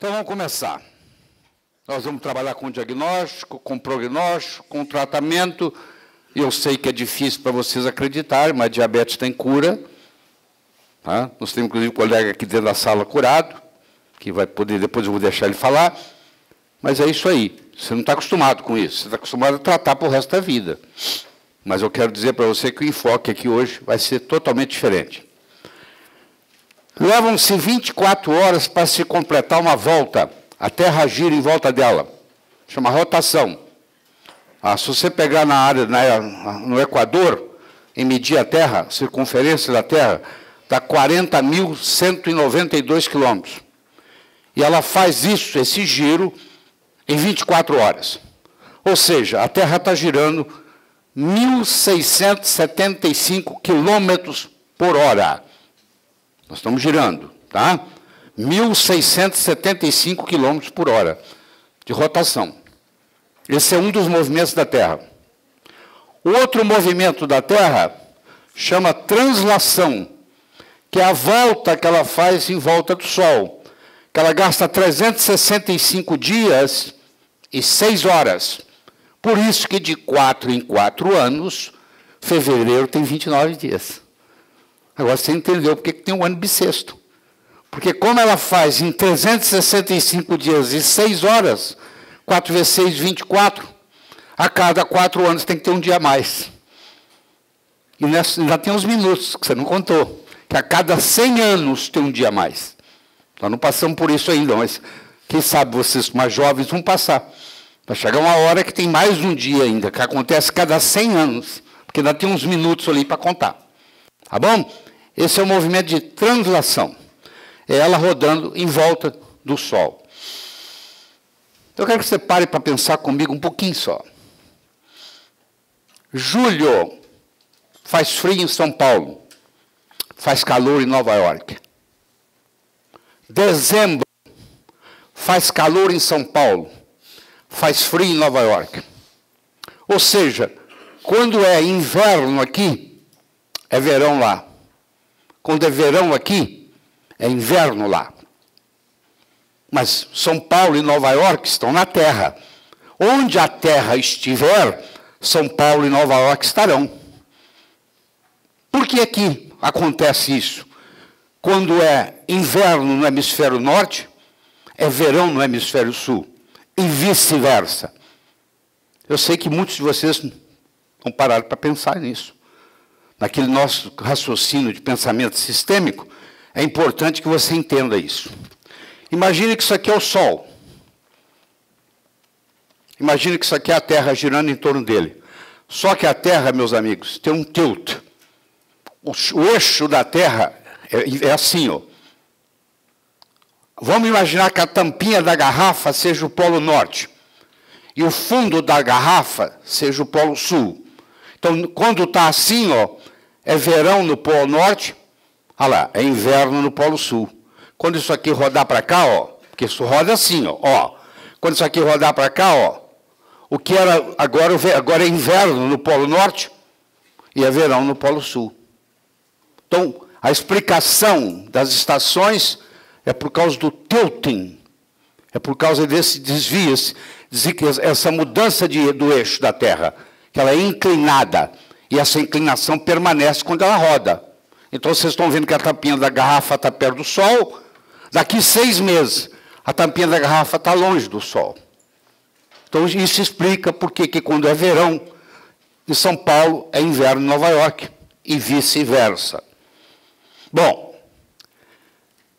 Então, vamos começar. Nós vamos trabalhar com diagnóstico, com prognóstico, com tratamento. E eu sei que é difícil para vocês acreditarem, mas diabetes tem cura. Tá? Nós temos, inclusive, um colega aqui dentro da sala curado, que vai poder, depois eu vou deixar ele falar. Mas é isso aí. Você não está acostumado com isso. Você está acostumado a tratar para o resto da vida. Mas eu quero dizer para você que o enfoque aqui hoje vai ser totalmente diferente. Levam-se 24 horas para se completar uma volta. A Terra gira em volta dela. Chama rotação. Se você pegar na área, no Equador, e medir a Terra, a circunferência da Terra, dá 40.192 quilômetros. E ela faz isso, esse giro, em 24 horas. Ou seja, a Terra está girando 1.675 quilômetros por hora. Nós estamos girando, tá? 1.675 quilômetros por hora de rotação. Esse é um dos movimentos da Terra. O outro movimento da Terra chama translação, que é a volta que ela faz em volta do Sol, que ela gasta 365 dias e 6 horas. Por isso que de 4 em 4 anos, fevereiro tem 29 dias. Agora você entendeu porque tem um ano bissexto. Porque como ela faz em 365 dias e 6 horas, 4 vezes 6, 24, a cada 4 anos tem que ter um dia a mais. E ainda tem uns minutos que você não contou, que a cada 100 anos tem um dia a mais. Nós não passamos por isso ainda, mas quem sabe vocês mais jovens vão passar. Vai chegar uma hora que tem mais um dia ainda, que acontece cada 100 anos, porque ainda tem uns minutos ali para contar. Tá bom? Esse é o movimento de translação. É ela rodando em volta do Sol. Eu quero que você pare para pensar comigo um pouquinho só. Julho faz frio em São Paulo, faz calor em Nova York. Dezembro faz calor em São Paulo, faz frio em Nova York. Ou seja, quando é inverno aqui, é verão lá. Quando é verão aqui, é inverno lá. Mas São Paulo e Nova York estão na Terra. Onde a Terra estiver, São Paulo e Nova York estarão. Por que aqui acontece isso? Quando é inverno no hemisfério norte, é verão no hemisfério sul. E vice-versa. Eu sei que muitos de vocês vão parar para pensar nisso. Naquele nosso raciocínio de pensamento sistêmico, é importante que você entenda isso. Imagine que isso aqui é o Sol. Imagine que isso aqui é a Terra girando em torno dele. Só que a Terra, meus amigos, tem um tilt. O eixo da Terra é assim, ó. Vamos imaginar que a tampinha da garrafa seja o Polo Norte. E o fundo da garrafa seja o Polo Sul. Então, quando está assim, ó, é verão no Polo Norte, olha lá, é inverno no Polo Sul. Quando isso aqui rodar para cá, ó, porque isso roda assim, ó, quando isso aqui rodar para cá, ó, o que era agora é inverno no Polo Norte e é verão no Polo Sul. Então, a explicação das estações é por causa do tilting, é por causa desse desvio, essa mudança do eixo da Terra, que ela é inclinada. E essa inclinação permanece quando ela roda. Então, vocês estão vendo que a tampinha da garrafa está perto do Sol. Daqui 6 meses, a tampinha da garrafa está longe do Sol. Então, isso explica por que quando é verão em São Paulo, é inverno em Nova York. E vice-versa. Bom,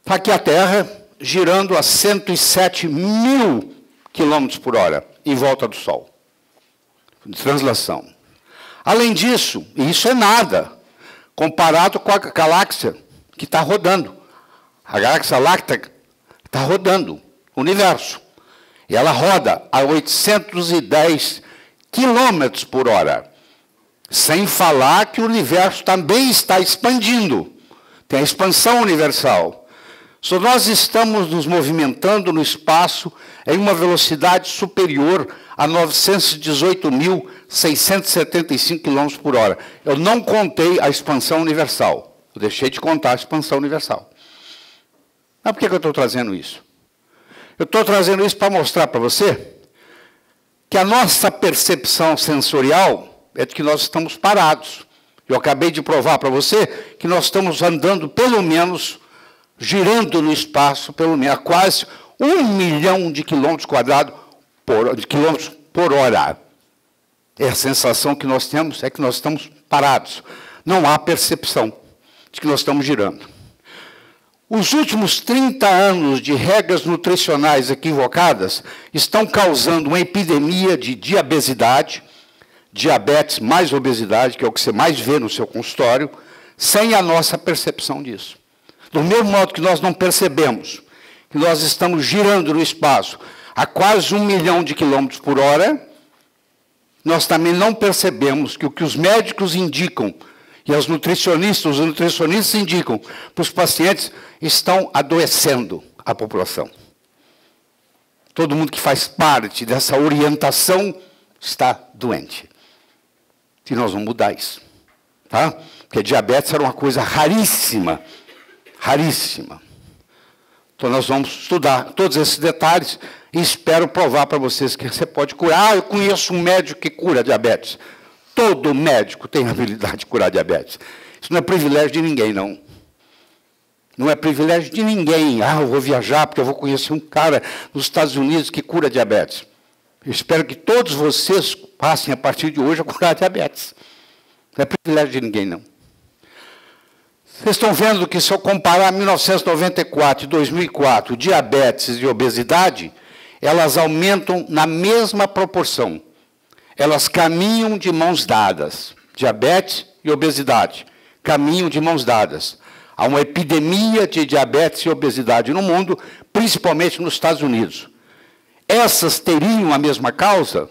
está aqui a Terra girando a 107.000 quilômetros por hora em volta do Sol. De translação. Além disso, e isso é nada, comparado com a galáxia que está rodando. A galáxia Láctea está rodando o universo. E ela roda a 810 quilômetros por hora. Sem falar que o universo também está expandindo. Tem a expansão universal. Se nós estamos nos movimentando no espaço em uma velocidade superior a 918.675 km por hora. Eu não contei a expansão universal. Eu deixei de contar a expansão universal. Mas por que eu estou trazendo isso? Eu estou trazendo isso para mostrar para você que a nossa percepção sensorial é de que nós estamos parados. Eu acabei de provar para você que nós estamos andando, pelo menos, girando no espaço, pelo menos, a quase 1 milhão de quilômetros quadrados por hora. E a sensação que nós temos é que nós estamos parados. Não há percepção de que nós estamos girando. Os últimos 30 anos de regras nutricionais equivocadas estão causando uma epidemia de diabetes mais obesidade, que é o que você mais vê no seu consultório, sem a nossa percepção disso. Do mesmo modo que nós não percebemos que nós estamos girando no espaço a quase 1 milhão de quilômetros por hora, nós também não percebemos que o que os médicos indicam e os nutricionistas indicam para os pacientes estão adoecendo a população. Todo mundo que faz parte dessa orientação está doente. E nós vamos mudar isso. Tá? Porque diabetes era uma coisa raríssima. Raríssima. Então nós vamos estudar todos esses detalhes e espero provar para vocês que você pode curar. Ah, eu conheço um médico que cura diabetes. Todo médico tem a habilidade de curar diabetes. Isso não é privilégio de ninguém, não. Não é privilégio de ninguém. Ah, eu vou viajar porque eu vou conhecer um cara nos Estados Unidos que cura diabetes. Eu espero que todos vocês passem, a partir de hoje, a curar diabetes. Não é privilégio de ninguém, não. Vocês estão vendo que, se eu comparar 1994 e 2004, diabetes e obesidade, elas aumentam na mesma proporção. Elas caminham de mãos dadas. Diabetes e obesidade caminham de mãos dadas. Há uma epidemia de diabetes e obesidade no mundo, principalmente nos Estados Unidos. Essas teriam a mesma causa?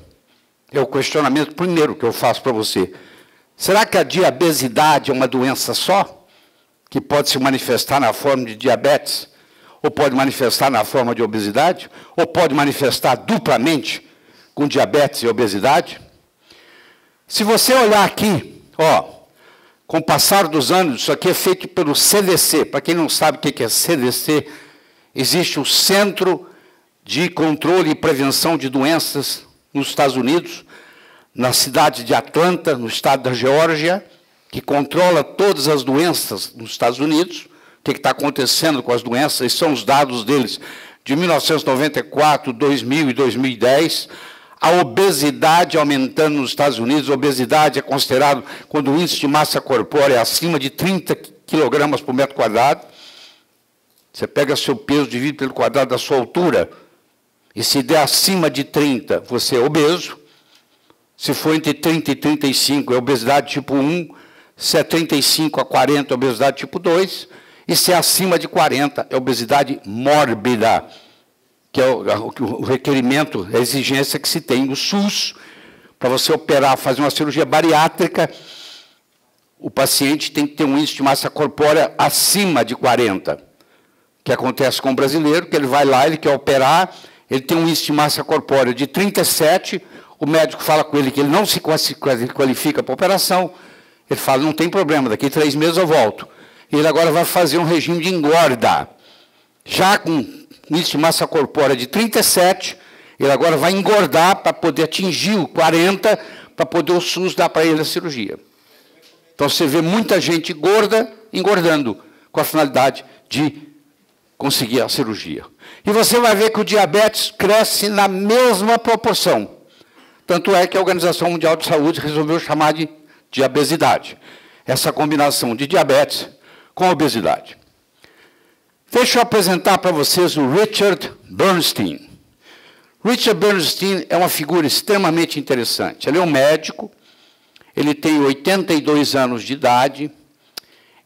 É o questionamento primeiro que eu faço para você. Será que a diabesidade é uma doença só? Que pode se manifestar na forma de diabetes? Ou pode manifestar na forma de obesidade? Ou pode manifestar duplamente com diabetes e obesidade? Se você olhar aqui, ó, com o passar dos anos, isso aqui é feito pelo CDC. Para quem não sabe o que é CDC, existe o Centro de Controle e Prevenção de Doenças nos Estados Unidos, na cidade de Atlanta, no estado da Geórgia, que controla todas as doenças nos Estados Unidos. O que está acontecendo com as doenças? Esses são os dados deles de 1994, 2000 e 2010. A obesidade aumentando nos Estados Unidos. A obesidade é considerado quando o índice de massa corpórea é acima de 30 quilogramas por metro quadrado. Você pega seu peso, divide pelo quadrado da sua altura, e se der acima de 30, você é obeso. Se for entre 30 e 35, é obesidade tipo 1. Se é 35 a 40, é obesidade tipo 2. E se é acima de 40, é obesidade mórbida, que é o requerimento, a exigência que se tem no SUS, para você operar, fazer uma cirurgia bariátrica, o paciente tem que ter um índice de massa corpórea acima de 40. O que acontece com o brasileiro, que ele vai lá, ele quer operar, ele tem um índice de massa corpórea de 37, o médico fala com ele que ele não se qualifica para a operação, ele fala, não tem problema, daqui a 3 meses eu volto. Ele agora vai fazer um regime de engorda. Já com índice de massa corpórea de 37, ele agora vai engordar para poder atingir o 40, para poder o SUS dar para ele a cirurgia. Então, você vê muita gente gorda, engordando, com a finalidade de conseguir a cirurgia. E você vai ver que o diabetes cresce na mesma proporção. Tanto é que a Organização Mundial de Saúde resolveu chamar de obesidade. Essa combinação de diabetes com obesidade. Deixa eu apresentar para vocês o Richard Bernstein. Richard Bernstein é uma figura extremamente interessante. Ele é um médico, ele tem 82 anos de idade,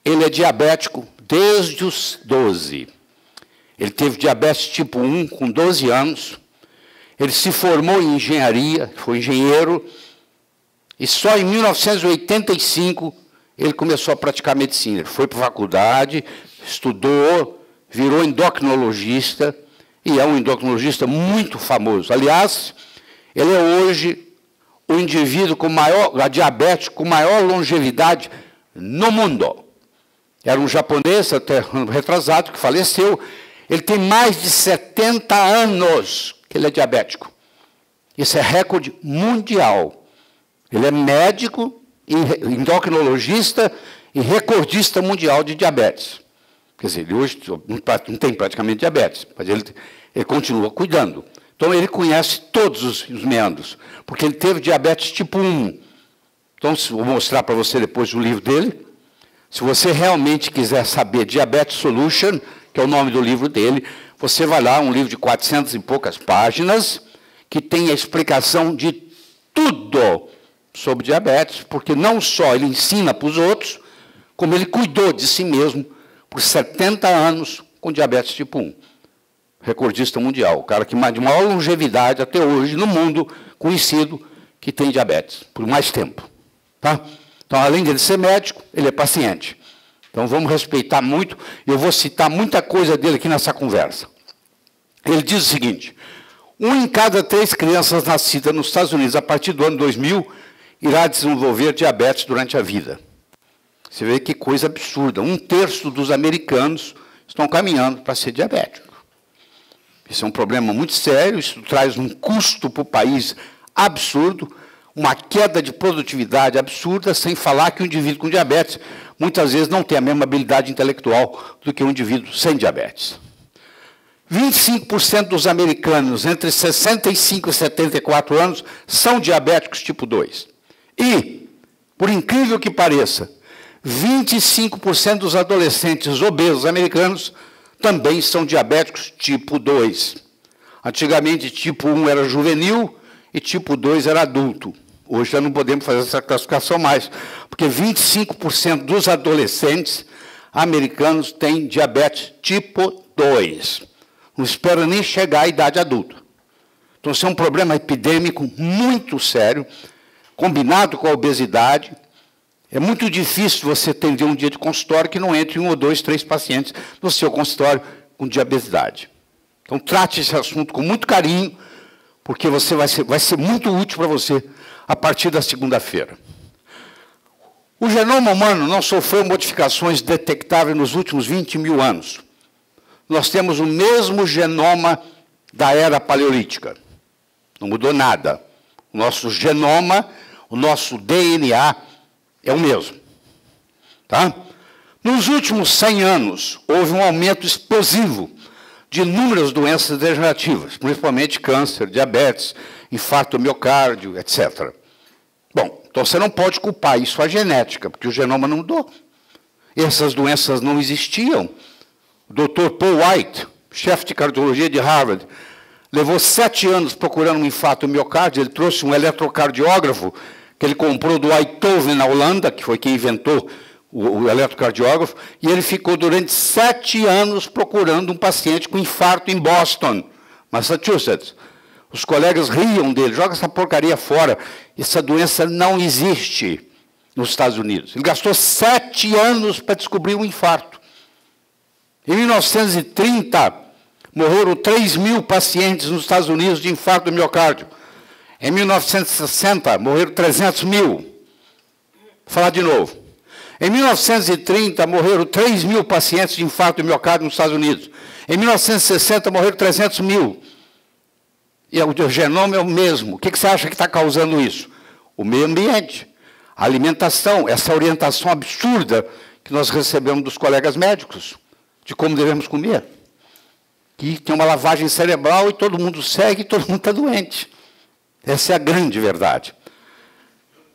ele é diabético desde os 12. Ele teve diabetes tipo 1 com 12 anos, ele se formou em engenharia, foi engenheiro, e só em 1985 ele começou a praticar medicina. Ele foi para a faculdade, estudou, virou endocrinologista, e é um endocrinologista muito famoso. Aliás, ele é hoje o indivíduo com maior, diabético com maior longevidade no mundo. Era um japonês, até retrasado, que faleceu. Ele tem mais de 70 anos que ele é diabético. Isso é recorde mundial. Ele é médico, endocrinologista e recordista mundial de diabetes. Quer dizer, ele hoje não tem praticamente diabetes, mas ele continua cuidando. Então, ele conhece todos os meandros, porque ele teve diabetes tipo 1. Então, vou mostrar para você depois o livro dele. Se você realmente quiser saber Diabetes Solution, que é o nome do livro dele, você vai lá, um livro de 400 e poucas páginas, que tem a explicação de tudo sobre diabetes, porque não só ele ensina para os outros, como ele cuidou de si mesmo por 70 anos com diabetes tipo 1. Recordista mundial, o cara que de maior longevidade até hoje no mundo conhecido que tem diabetes, por mais tempo. Tá? Então, além dele ser médico, ele é paciente. Então, vamos respeitar muito, e eu vou citar muita coisa dele aqui nessa conversa. Ele diz o seguinte: 1 em cada 3 crianças nascidas nos Estados Unidos a partir do ano 2000 irá desenvolver diabetes durante a vida. Você vê que coisa absurda. 1/3 dos americanos estão caminhando para ser diabético. Isso é um problema muito sério, isso traz um custo para o país absurdo, uma queda de produtividade absurda, sem falar que o indivíduo com diabetes muitas vezes não tem a mesma habilidade intelectual do que um indivíduo sem diabetes. 25% dos americanos entre 65 e 74 anos são diabéticos tipo 2. E, por incrível que pareça, 25% dos adolescentes obesos americanos também são diabéticos tipo 2. Antigamente, tipo 1 era juvenil e tipo 2 era adulto. Hoje já não podemos fazer essa classificação mais, porque 25% dos adolescentes americanos têm diabetes tipo 2. Não espera nem chegar à idade adulta. Então, isso é um problema epidêmico muito sério, combinado com a obesidade. É muito difícil você atender um dia de consultório que não entre 1 ou 2, 3 pacientes no seu consultório com diabetes. Então, trate esse assunto com muito carinho, porque você vai ser muito útil para você a partir da segunda-feira. O genoma humano não sofreu modificações detectáveis nos últimos 20 mil anos. Nós temos o mesmo genoma da era paleolítica. Não mudou nada. O nosso genoma, o nosso DNA é o mesmo. Tá? Nos últimos 100 anos, houve um aumento explosivo de inúmeras doenças degenerativas, principalmente câncer, diabetes, infarto do miocárdio, etc. Bom, então você não pode culpar isso à genética, porque o genoma não mudou. Essas doenças não existiam. O Dr. Paul White, chefe de cardiologia de Harvard, levou 7 anos procurando um infarto do miocárdio. Ele trouxe um eletrocardiógrafo que ele comprou do Eindhoven, na Holanda, que foi quem inventou o eletrocardiógrafo, e ele ficou durante 7 anos procurando um paciente com infarto em Boston, Massachusetts. Os colegas riam dele: joga essa porcaria fora, essa doença não existe nos Estados Unidos. Ele gastou 7 anos para descobrir um infarto. Em 1930, morreram 3.000 pacientes nos Estados Unidos de infarto do miocárdio. Em 1960, morreram 300.000. Vou falar de novo. Em 1930, morreram 3.000 pacientes de infarto do miocárdio nos Estados Unidos. Em 1960, morreram 300.000. E o genoma é o mesmo. O que você acha que está causando isso? O meio ambiente, a alimentação, essa orientação absurda que nós recebemos dos colegas médicos, de como devemos comer. Que tem uma lavagem cerebral e todo mundo segue e todo mundo está doente. Essa é a grande verdade.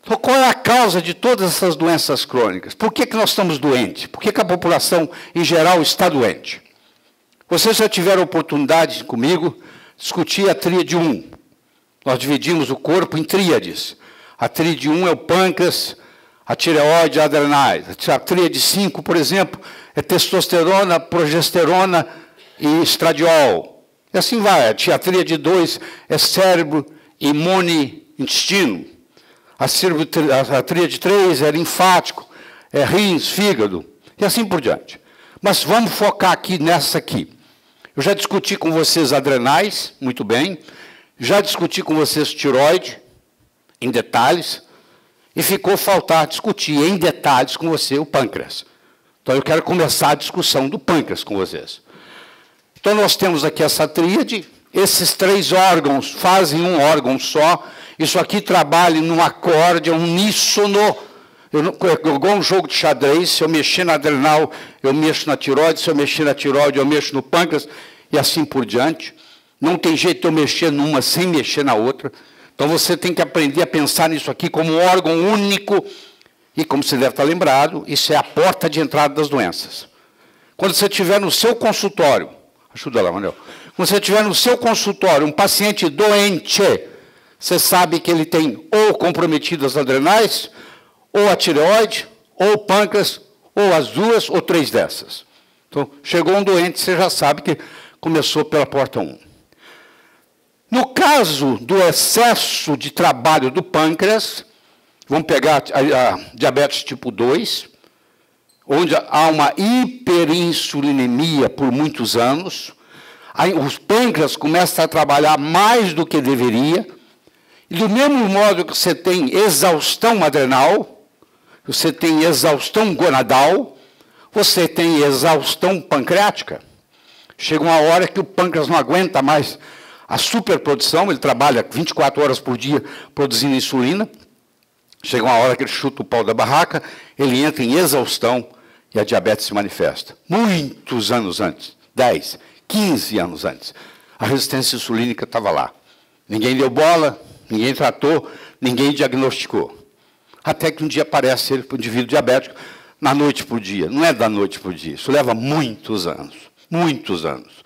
Então, qual é a causa de todas essas doenças crônicas? Por que nós estamos doentes? Por que a população, em geral, está doente? Vocês já tiveram oportunidade comigo de discutir a tríade 1. Nós dividimos o corpo em tríades. A tríade 1 é o pâncreas, a tireoide e a adrenais. A tríade 5, por exemplo, é testosterona, progesterona e estradiol. E assim vai. A tríade 2 é cérebro, imune, intestino. A tríade 3 é linfático, é rins, fígado, e assim por diante. Mas vamos focar aqui nessa aqui. Eu já discuti com vocês adrenais, muito bem. Já discuti com vocês tireoide, em detalhes. E ficou faltar discutir em detalhes com você o pâncreas. Então, eu quero começar a discussão do pâncreas com vocês. Então, nós temos aqui essa tríade, esses 3 órgãos fazem um órgão só, isso aqui trabalha num acorde, é um uníssono, igual um jogo de xadrez, se eu mexer na adrenal, eu mexo na tireoide, se eu mexer na tireoide, eu mexo no pâncreas, e assim por diante. Não tem jeito de eu mexer numa sem mexer na outra. Então, você tem que aprender a pensar nisso aqui como um órgão único, e como você deve estar lembrado, isso é a porta de entrada das doenças. Quando você estiver no seu consultório, ajuda lá, Manuel. Quando você estiver no seu consultório, um paciente doente, você sabe que ele tem ou comprometidas adrenais, ou a tireoide, ou o pâncreas, ou as 2 ou 3 dessas. Então, chegou um doente, você já sabe que começou pela porta 1. No caso do excesso de trabalho do pâncreas, vamos pegar a diabetes tipo 2, onde há uma hiperinsulinemia por muitos anos, aí os pâncreas começam a trabalhar mais do que deveria, e do mesmo modo que você tem exaustão adrenal, você tem exaustão gonadal, você tem exaustão pancreática. Chega uma hora que o pâncreas não aguenta mais a superprodução, ele trabalha 24 horas por dia produzindo insulina, chega uma hora que ele chuta o pau da barraca, ele entra em exaustão e a diabetes se manifesta. Muitos anos antes, 10, 15 anos antes, a resistência insulínica estava lá. Ninguém deu bola, ninguém tratou, ninguém diagnosticou. Até que um dia aparece ele para o indivíduo diabético, na noite por dia. Não é da noite por dia, isso leva muitos anos, muitos anos.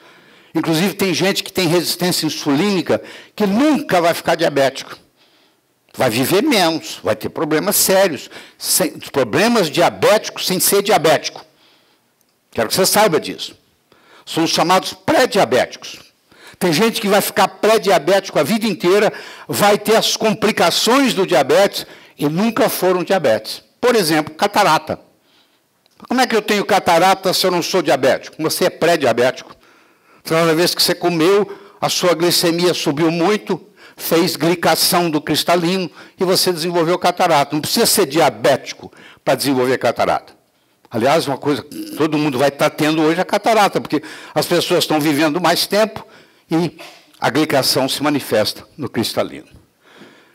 Inclusive, tem gente que tem resistência insulínica que nunca vai ficar diabético. Vai viver menos, vai ter problemas sérios, problemas diabéticos sem ser diabético. Quero que você saiba disso. São os chamados pré-diabéticos. Tem gente que vai ficar pré-diabético a vida inteira, vai ter as complicações do diabetes e nunca foram diabetes. Por exemplo, catarata. Como é que eu tenho catarata se eu não sou diabético? Você é pré-diabético. Toda vez que você comeu, a sua glicemia subiu muito, fez glicação do cristalino e você desenvolveu catarata. Não precisa ser diabético para desenvolver catarata. Aliás, uma coisa que todo mundo vai estar tendo hoje é a catarata, porque as pessoas estão vivendo mais tempo e a glicação se manifesta no cristalino.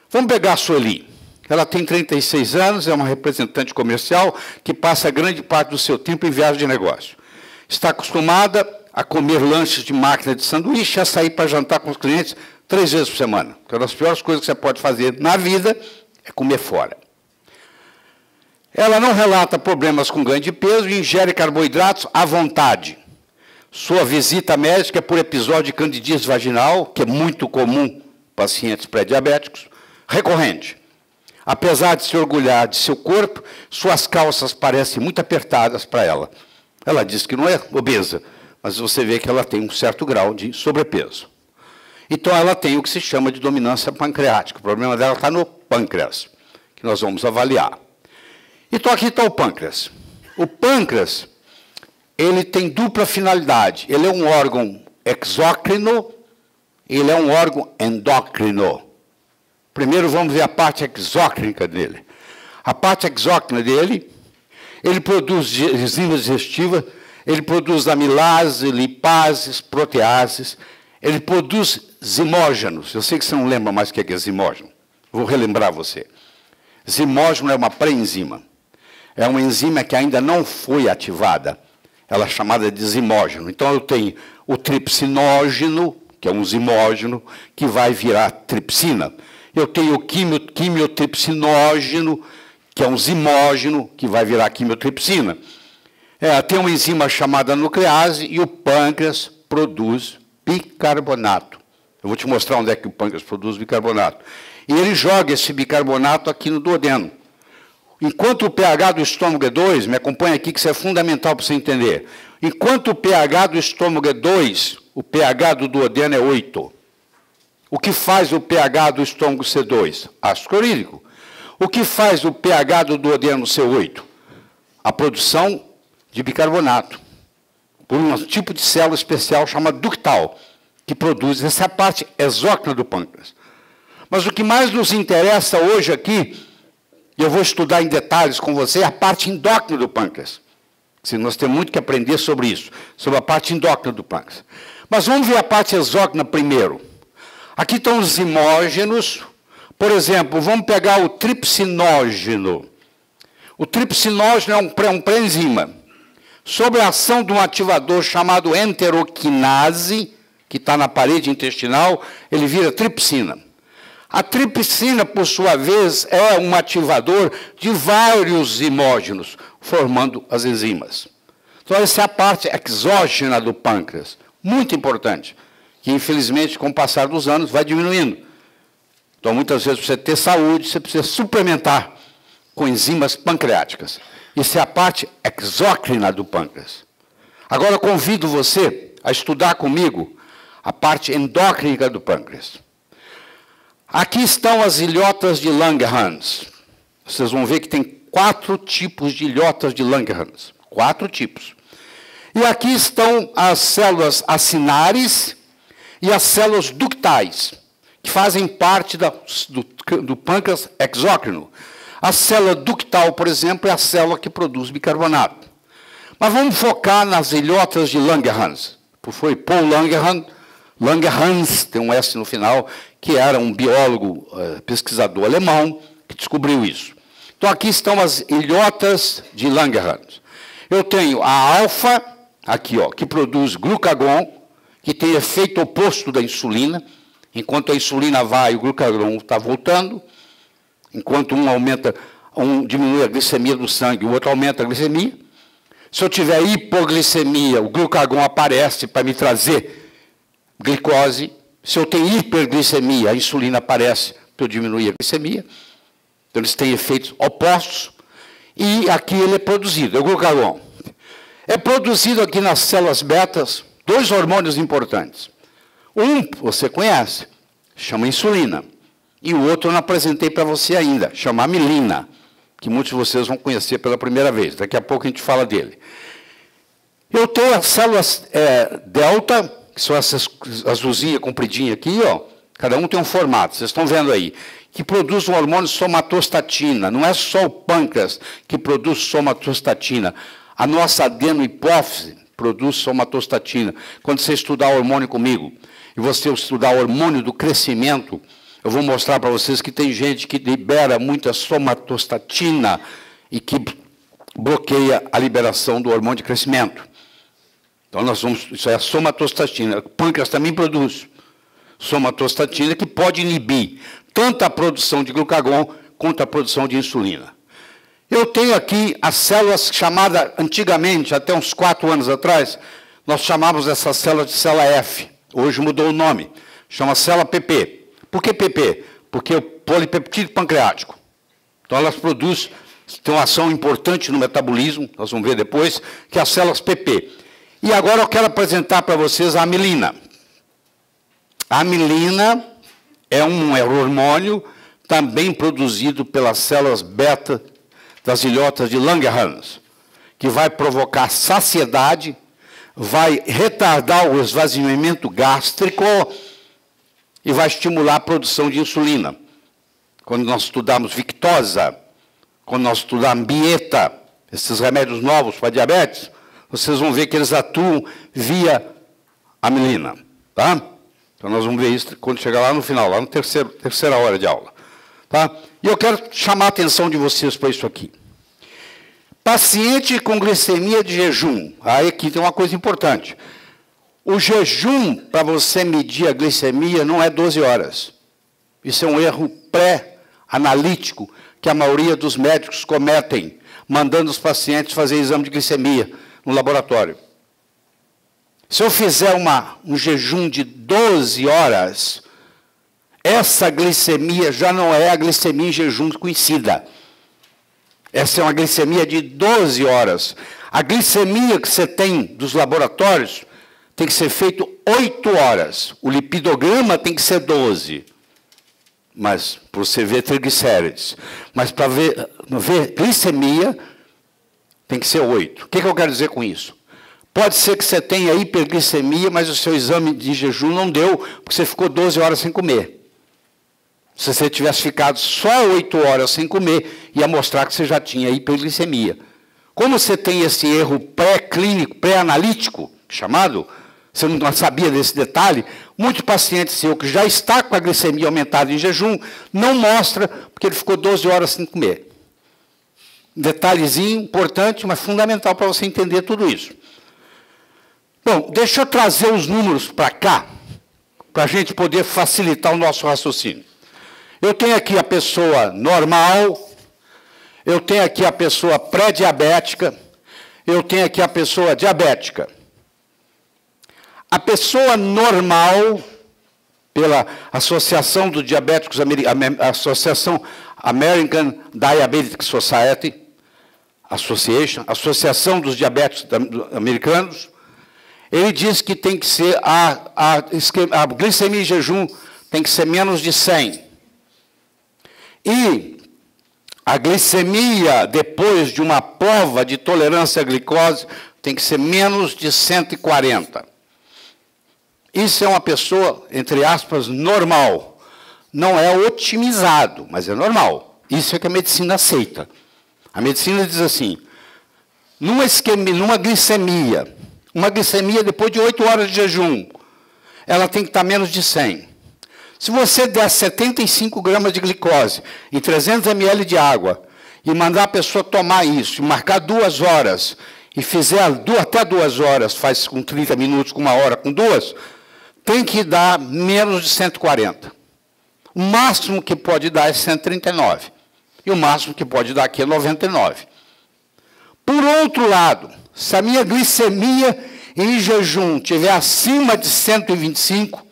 Vamos pegar a Sueli. Ela tem 36 anos, é uma representante comercial que passa grande parte do seu tempo em viagem de negócio. Está acostumada a comer lanches de máquina de sanduíche, a sair para jantar com os clientes 3 vezes por semana. Uma das piores coisas que você pode fazer na vida é comer fora. Ela não relata problemas com ganho de peso e ingere carboidratos à vontade. Sua visita médica é por episódio de candidíase vaginal, que é muito comum em pacientes pré-diabéticos, recorrente. Apesar de se orgulhar de seu corpo, suas calças parecem muito apertadas para ela. Ela diz que não é obesa, mas você vê que ela tem um certo grau de sobrepeso. Então, ela tem o que se chama de dominância pancreática. O problema dela está no pâncreas, que nós vamos avaliar. Então, aqui está o pâncreas. O pâncreas, ele tem dupla finalidade. Ele é um órgão exócrino, ele é um órgão endócrino. Primeiro, vamos ver a parte exócrina dele. A parte exócrina dele, ele produz enzimas digestivas, ele produz amilase, lipases, proteases, ele produz zimógenos. Eu sei que você não lembra mais o que é zimógeno. Vou relembrar você. Zimógeno é uma pré-enzima. É uma enzima que ainda não foi ativada. Ela é chamada de zimógeno. Então, eu tenho o tripsinógeno, que é um zimógeno, que vai virar tripsina. Eu tenho o quimiotripsinógeno, que é um zimógeno, que vai virar quimiotripsina. Tem uma enzima chamada nuclease e o pâncreas produz bicarbonato. Eu vou te mostrar onde é que o pâncreas produz bicarbonato. E ele joga esse bicarbonato aqui no duodeno. Enquanto o pH do estômago é 2, me acompanha aqui que isso é fundamental para você entender. Enquanto o pH do estômago é 2, o pH do duodeno é 8. O que faz o pH do estômago ser 2? Ácido clorídrico. O que faz o pH do duodeno ser 8? A produção de bicarbonato, por um tipo de célula especial chamada ductal, que produz essa parte exócrina do pâncreas. Mas o que mais nos interessa hoje aqui, e eu vou estudar em detalhes com você, é a parte endócrina do pâncreas. Nós temos muito que aprender sobre isso, sobre a parte endócrina do pâncreas. Mas vamos ver a parte exócrina primeiro. Aqui estão os zimógenos. Por exemplo, vamos pegar o tripsinógeno. O tripsinógeno é um pré-enzima. Sob a ação de um ativador chamado enteroquinase, que está na parede intestinal, ele vira tripsina. A tripsina, por sua vez, é um ativador de vários zimógenos, formando as enzimas. Então, essa é a parte exógena do pâncreas, muito importante, que, infelizmente, com o passar dos anos, vai diminuindo. Então, muitas vezes, para você ter saúde, você precisa suplementar com enzimas pancreáticas. Isso é a parte exócrina do pâncreas. Agora, convido você a estudar comigo a parte endócrina do pâncreas. Aqui estão as ilhotas de Langerhans. Vocês vão ver que tem 4 tipos de ilhotas de Langerhans. 4 tipos. E aqui estão as células acinares e as células ductais, que fazem parte do pâncreas exócrino. A célula ductal, por exemplo, é a célula que produz bicarbonato. Mas vamos focar nas ilhotas de Langerhans. Foi Paul Langerhans, tem um S no final, que era um biólogo, pesquisador alemão, que descobriu isso. Então, aqui estão as ilhotas de Langerhans. Eu tenho a alfa, aqui, ó, que produz glucagon, que tem efeito oposto da insulina. Enquanto a insulina vai, o glucagon está voltando. Enquanto um diminui a glicemia do sangue, o outro aumenta a glicemia. Se eu tiver hipoglicemia, o glucagon aparece para me trazer glicose. Se eu tenho hiperglicemia, a insulina aparece para eu diminuir a glicemia. Então, eles têm efeitos opostos. E aqui ele é produzido, é o glucagon. É produzido aqui nas células betas 2 hormônios importantes. Um, você conhece, chama insulina. E o outro eu não apresentei para você ainda, chama amilina, que muitos de vocês vão conhecer pela primeira vez. Daqui a pouco a gente fala dele. Eu tenho as células delta, que são essas azulzinhas compridinhas aqui, ó. Cada um tem um formato, vocês estão vendo aí, que produz um hormônio somatostatina. Não é só o pâncreas que produz somatostatina. A nossa adenohipófise produz somatostatina. Quando você estudar o hormônio comigo, e você estudar o hormônio do crescimento, eu vou mostrar para vocês que tem gente que libera muita somatostatina e que bloqueia a liberação do hormônio de crescimento. Então, isso é a somatostatina. O pâncreas também produz somatostatina, que pode inibir tanto a produção de glucagon quanto a produção de insulina. Eu tenho aqui as células chamadas, antigamente, até uns 4 anos atrás, nós chamávamos essas células de célula F. Hoje mudou o nome, chama célula PP. Por que PP? Porque é o polipeptídeo pancreático. Então, elas têm uma ação importante no metabolismo, nós vamos ver depois, que é as células PP. E agora eu quero apresentar para vocês a amilina. A amilina é um hormônio também produzido pelas células beta das ilhotas de Langerhans, que vai provocar saciedade, vai retardar o esvaziamento gástrico e vai estimular a produção de insulina. Quando nós estudamos Victoza, quando nós estudamos Bieta, esses remédios novos para diabetes, vocês vão ver que eles atuam via amilina. Tá? Então, nós vamos ver isso quando chegar lá no final, lá na terceira hora de aula. Tá? E eu quero chamar a atenção de vocês para isso aqui. Paciente com glicemia de jejum. Aí aqui tem uma coisa importante. O jejum, para você medir a glicemia, não é 12 horas. Isso é um erro pré-analítico que a maioria dos médicos cometem, mandando os pacientes fazer exame de glicemia no laboratório. Se eu fizer um jejum de 12 horas, essa glicemia já não é a glicemia em jejum conhecida. Essa é uma glicemia de 12 horas. A glicemia que você tem dos laboratórios tem que ser feito 8 horas. O lipidograma tem que ser 12. Mas para você ver triglicérides. Mas para ver glicemia, tem que ser 8. O que eu quero dizer com isso? Pode ser que você tenha hiperglicemia, mas o seu exame de jejum não deu, porque você ficou 12 horas sem comer. Se você tivesse ficado só 8 horas sem comer, ia mostrar que você já tinha hiperglicemia. Como você tem esse erro pré-clínico, pré-analítico, chamado, você não sabia desse detalhe, muitos pacientes seu que já está com a glicemia aumentada em jejum, não mostra, porque ele ficou 12 horas sem comer. Detalhezinho importante, mas fundamental para você entender tudo isso. Bom, deixa eu trazer os números para cá, para a gente poder facilitar o nosso raciocínio. Eu tenho aqui a pessoa normal, eu tenho aqui a pessoa pré-diabética, eu tenho aqui a pessoa diabética. A pessoa normal, pela Associação dos Diabéticos, Associação American Diabetic Society, Associação dos Diabéticos Americanos, ele diz que tem que ser a glicemia em jejum tem que ser menos de 100. E a glicemia, depois de uma prova de tolerância à glicose, tem que ser menos de 140. Isso é uma pessoa, entre aspas, normal. Não é otimizado, mas é normal. Isso é que a medicina aceita. A medicina diz assim, numa glicemia, uma glicemia depois de 8 horas de jejum, ela tem que estar menos de 100. Se você der 75 gramas de glicose em 300 ml de água e mandar a pessoa tomar isso, e marcar 2 horas, e fizer até 2 horas, faz com 30 minutos, com 1 hora, com 2, tem que dar menos de 140. O máximo que pode dar é 139. E o máximo que pode dar aqui é 99. Por outro lado, se a minha glicemia em jejum estiver acima de 125,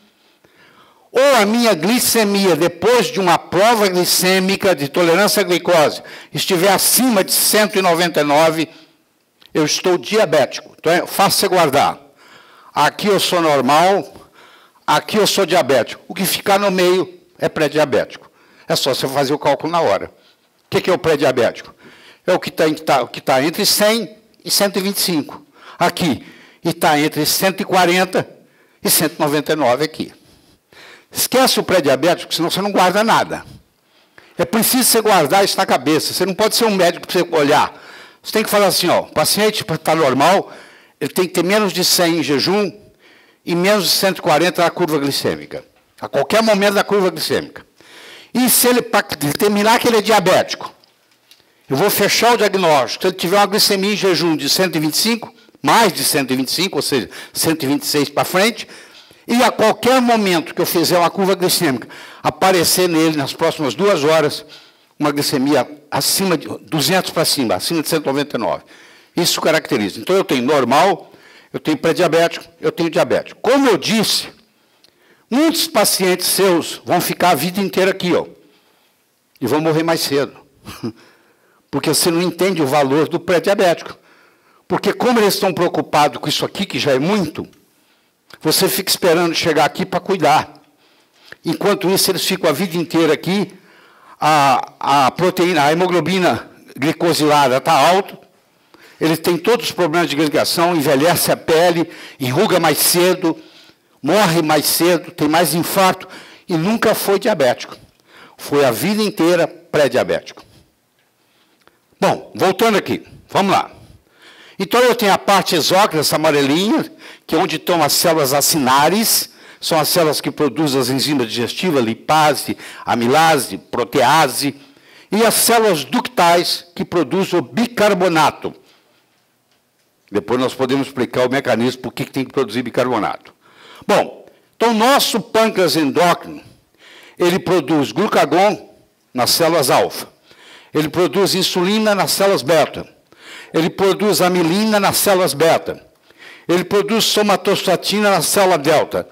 ou a minha glicemia, depois de uma prova glicêmica de tolerância à glicose, estiver acima de 199, eu estou diabético. Então, é fácil você guardar. Aqui eu sou normal, aqui eu sou diabético. O que ficar no meio é pré-diabético. É só você fazer o cálculo na hora. O que é o pré-diabético? É o que está entre 100 e 125. Aqui. E está entre 140 e 199 aqui. Esquece o pré-diabético, senão você não guarda nada. É preciso você guardar isso na cabeça. Você não pode ser um médico para você olhar. Você tem que falar assim, ó, o paciente para estar normal, ele tem que ter menos de 100 em jejum e menos de 140 na curva glicêmica. A qualquer momento da curva glicêmica. E se ele, para determinar que ele é diabético, eu vou fechar o diagnóstico. Se ele tiver uma glicemia em jejum de 125, mais de 125, ou seja, 126 para frente, e a qualquer momento que eu fizer uma curva glicêmica, aparecer nele, nas próximas 2 horas, uma glicemia acima de 200 para cima, acima de 199. Isso caracteriza. Então, eu tenho normal, eu tenho pré-diabético, eu tenho diabético. Como eu disse, muitos pacientes seus vão ficar a vida inteira aqui, ó, e vão morrer mais cedo. Porque você não entende o valor do pré-diabético. Porque como eles estão preocupados com isso aqui, que já é muito, você fica esperando chegar aqui para cuidar. Enquanto isso, eles ficam a vida inteira aqui, a proteína, a hemoglobina glicosilada está alta, eles têm todos os problemas de glicação, envelhece a pele, enruga mais cedo, morre mais cedo, tem mais infarto, e nunca foi diabético. Foi a vida inteira pré-diabético. Bom, voltando aqui, vamos lá. Então, eu tenho a parte exócrina, essa amarelinha, que é onde estão as células acinares, são as células que produzem as enzimas digestivas, lipase, amilase, protease, e as células ductais, que produzem o bicarbonato. Depois nós podemos explicar o mecanismo por que tem que produzir bicarbonato. Bom, então, o nosso pâncreas endócrino, ele produz glucagon nas células alfa, ele produz insulina nas células beta, ele produz amilina nas células beta, ele produz somatostatina na célula delta,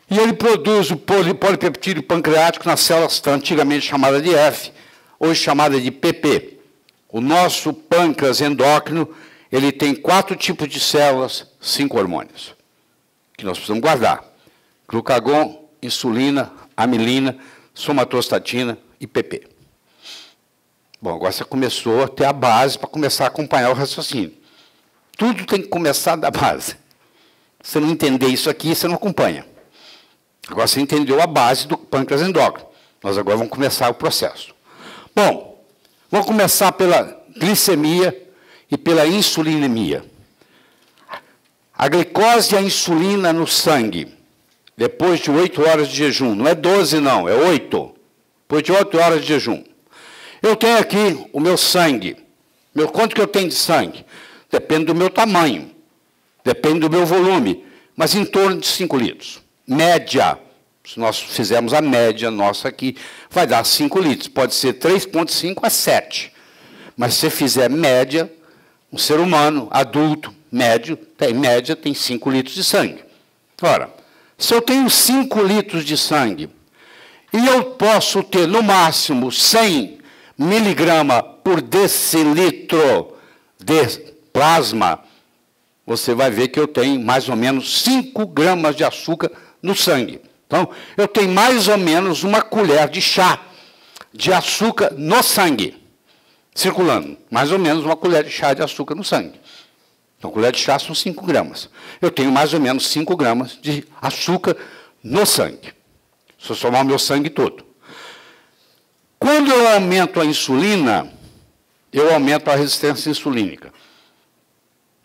e ele produz o polipeptídeo pancreático nas células antigamente chamadas de F, hoje chamada de PP. O nosso pâncreas endócrino, ele tem 4 tipos de células, 5 hormônios, que nós precisamos guardar. Glucagon, insulina, amilina, somatostatina e PP. Bom, agora você começou a ter a base para começar a acompanhar o raciocínio. Tudo tem que começar da base. Se você não entender isso aqui, você não acompanha. Agora você entendeu a base do pâncreas endócrino. Nós agora vamos começar o processo. Bom, vamos começar pela glicemia e pela insulinemia. A glicose e a insulina no sangue, depois de 8 horas de jejum, não é 12 não, é 8, depois de 8 horas de jejum. Eu tenho aqui o meu sangue, quanto que eu tenho de sangue? Depende do meu tamanho, depende do meu volume, mas em torno de 5 litros. Média, se nós fizermos a média nossa aqui, vai dar 5 litros, pode ser 3,5 a 7. Mas se você fizer média, um ser humano adulto, médio, tem 5 litros de sangue. Ora, se eu tenho 5 litros de sangue, e eu posso ter, no máximo, 100 miligramas por decilitro de plasma, você vai ver que eu tenho mais ou menos 5 gramas de açúcar no sangue. Então, eu tenho mais ou menos uma colher de chá de açúcar no sangue, circulando. Mais ou menos uma colher de chá de açúcar no sangue. Então, a colher de chá são 5 gramas. Eu tenho mais ou menos 5 gramas de açúcar no sangue. Se eu somar o meu sangue todo. Quando eu aumento a insulina, eu aumento a resistência insulínica.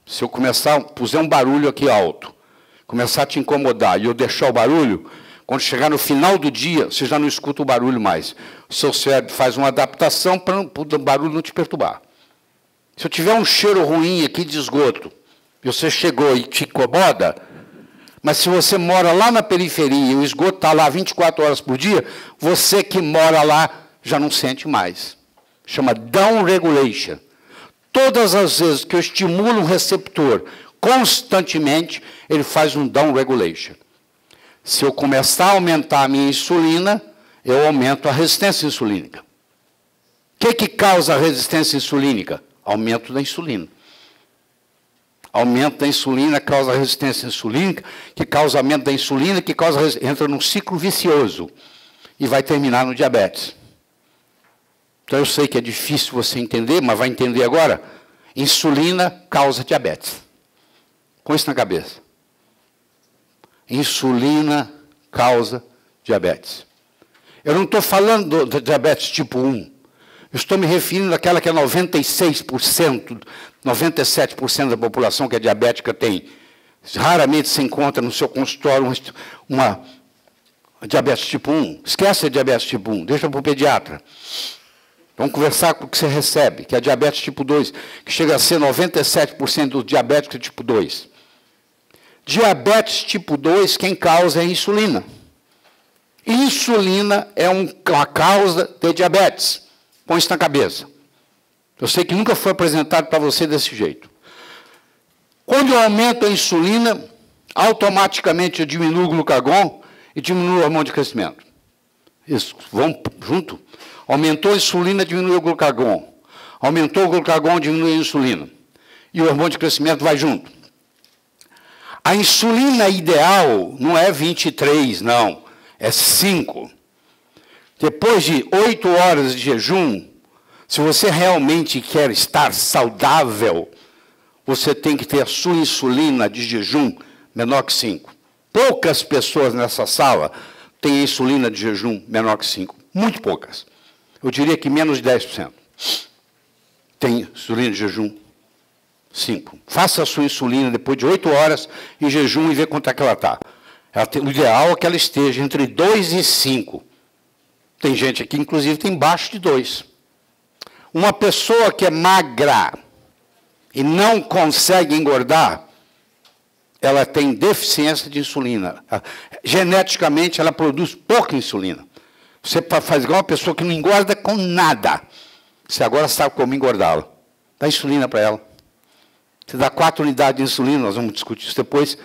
Se eu puser um barulho aqui alto, começar a te incomodar e eu deixar o barulho, quando chegar no final do dia, você já não escuta o barulho mais. O seu cérebro faz uma adaptação para o barulho não te perturbar. Se eu tiver um cheiro ruim aqui de esgoto, e você chegou e te incomoda, mas se você mora lá na periferia e o esgoto está lá 24 horas por dia, você que mora lá já não sente mais. Chama down regulation. Todas as vezes que eu estimulo um receptor constantemente, ele faz um down regulation. Se eu começar a aumentar a minha insulina, eu aumento a resistência insulínica. O que causa a resistência insulínica? Aumento da insulina. Aumento da insulina causa resistência insulínica, que causa aumento da insulina, que entra num ciclo vicioso e vai terminar no diabetes. Então eu sei que é difícil você entender, mas vai entender agora. Insulina causa diabetes. Põe isso na cabeça. Insulina causa diabetes. Eu não estou falando do diabetes tipo 1. Eu estou me referindo àquela que é 96%, 97% da população que é diabética tem. Raramente se encontra no seu consultório uma diabetes tipo 1. Esquece a diabetes tipo 1, deixa para o pediatra. Vamos conversar com o que você recebe, que é a diabetes tipo 2, que chega a ser 97% dos diabéticos tipo 2. Diabetes tipo 2, quem causa é a insulina. Insulina é uma causa de diabetes. Põe isso na cabeça. Eu sei que nunca foi apresentado para você desse jeito. Quando eu aumento a insulina, automaticamente eu diminuo o glucagon e diminuo o hormônio de crescimento. Isso, vão junto. Aumentou a insulina, diminuiu o glucagon. Aumentou o glucagon, diminuiu a insulina. E o hormônio de crescimento vai junto. A insulina ideal não é 23, não. É 5. Depois de 8 horas de jejum, se você realmente quer estar saudável, você tem que ter a sua insulina de jejum menor que 5. Poucas pessoas nessa sala têm insulina de jejum menor que 5. Muito poucas. Eu diria que menos de 10%. Tem insulina de jejum 5. Faça a sua insulina depois de 8 horas em jejum e vê quanto é que ela está. O ideal é que ela esteja entre 2 e 5. Tem gente aqui, inclusive, tem embaixo de 2. Uma pessoa que é magra e não consegue engordar, ela tem deficiência de insulina. Geneticamente, ela produz pouca insulina. Você faz igual uma pessoa que não engorda com nada. Você agora sabe como engordá-la. Dá insulina para ela. Você dá 4 unidades de insulina, nós vamos discutir isso depois.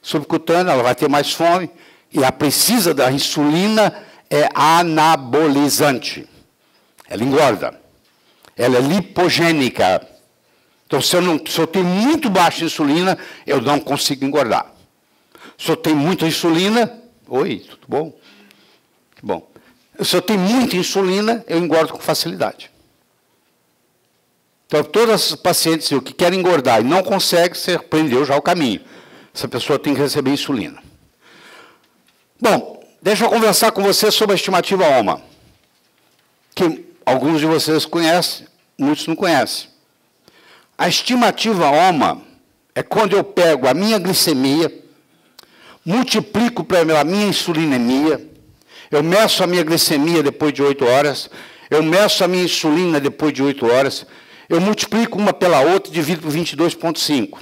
Subcutânea, ela vai ter mais fome. E ela precisa da insulina, é anabolizante. Ela engorda. Ela é lipogênica. Então, se eu tenho muito baixa insulina, eu não consigo engordar. Se eu tenho muita insulina... Oi, tudo bom? Que bom. Se eu tenho muita insulina, eu engordo com facilidade. Então, todas as pacientes que querem engordar e não conseguem, você aprendeu já o caminho. Essa pessoa tem que receber insulina. Bom, deixa eu conversar com você sobre a estimativa OMA, que alguns de vocês conhecem, muitos não conhecem. A estimativa OMA é quando eu pego a minha glicemia, multiplico pela minha insulinemia, eu meço a minha glicemia depois de 8 horas, eu meço a minha insulina depois de 8 horas, eu multiplico uma pela outra e divido por 22,5.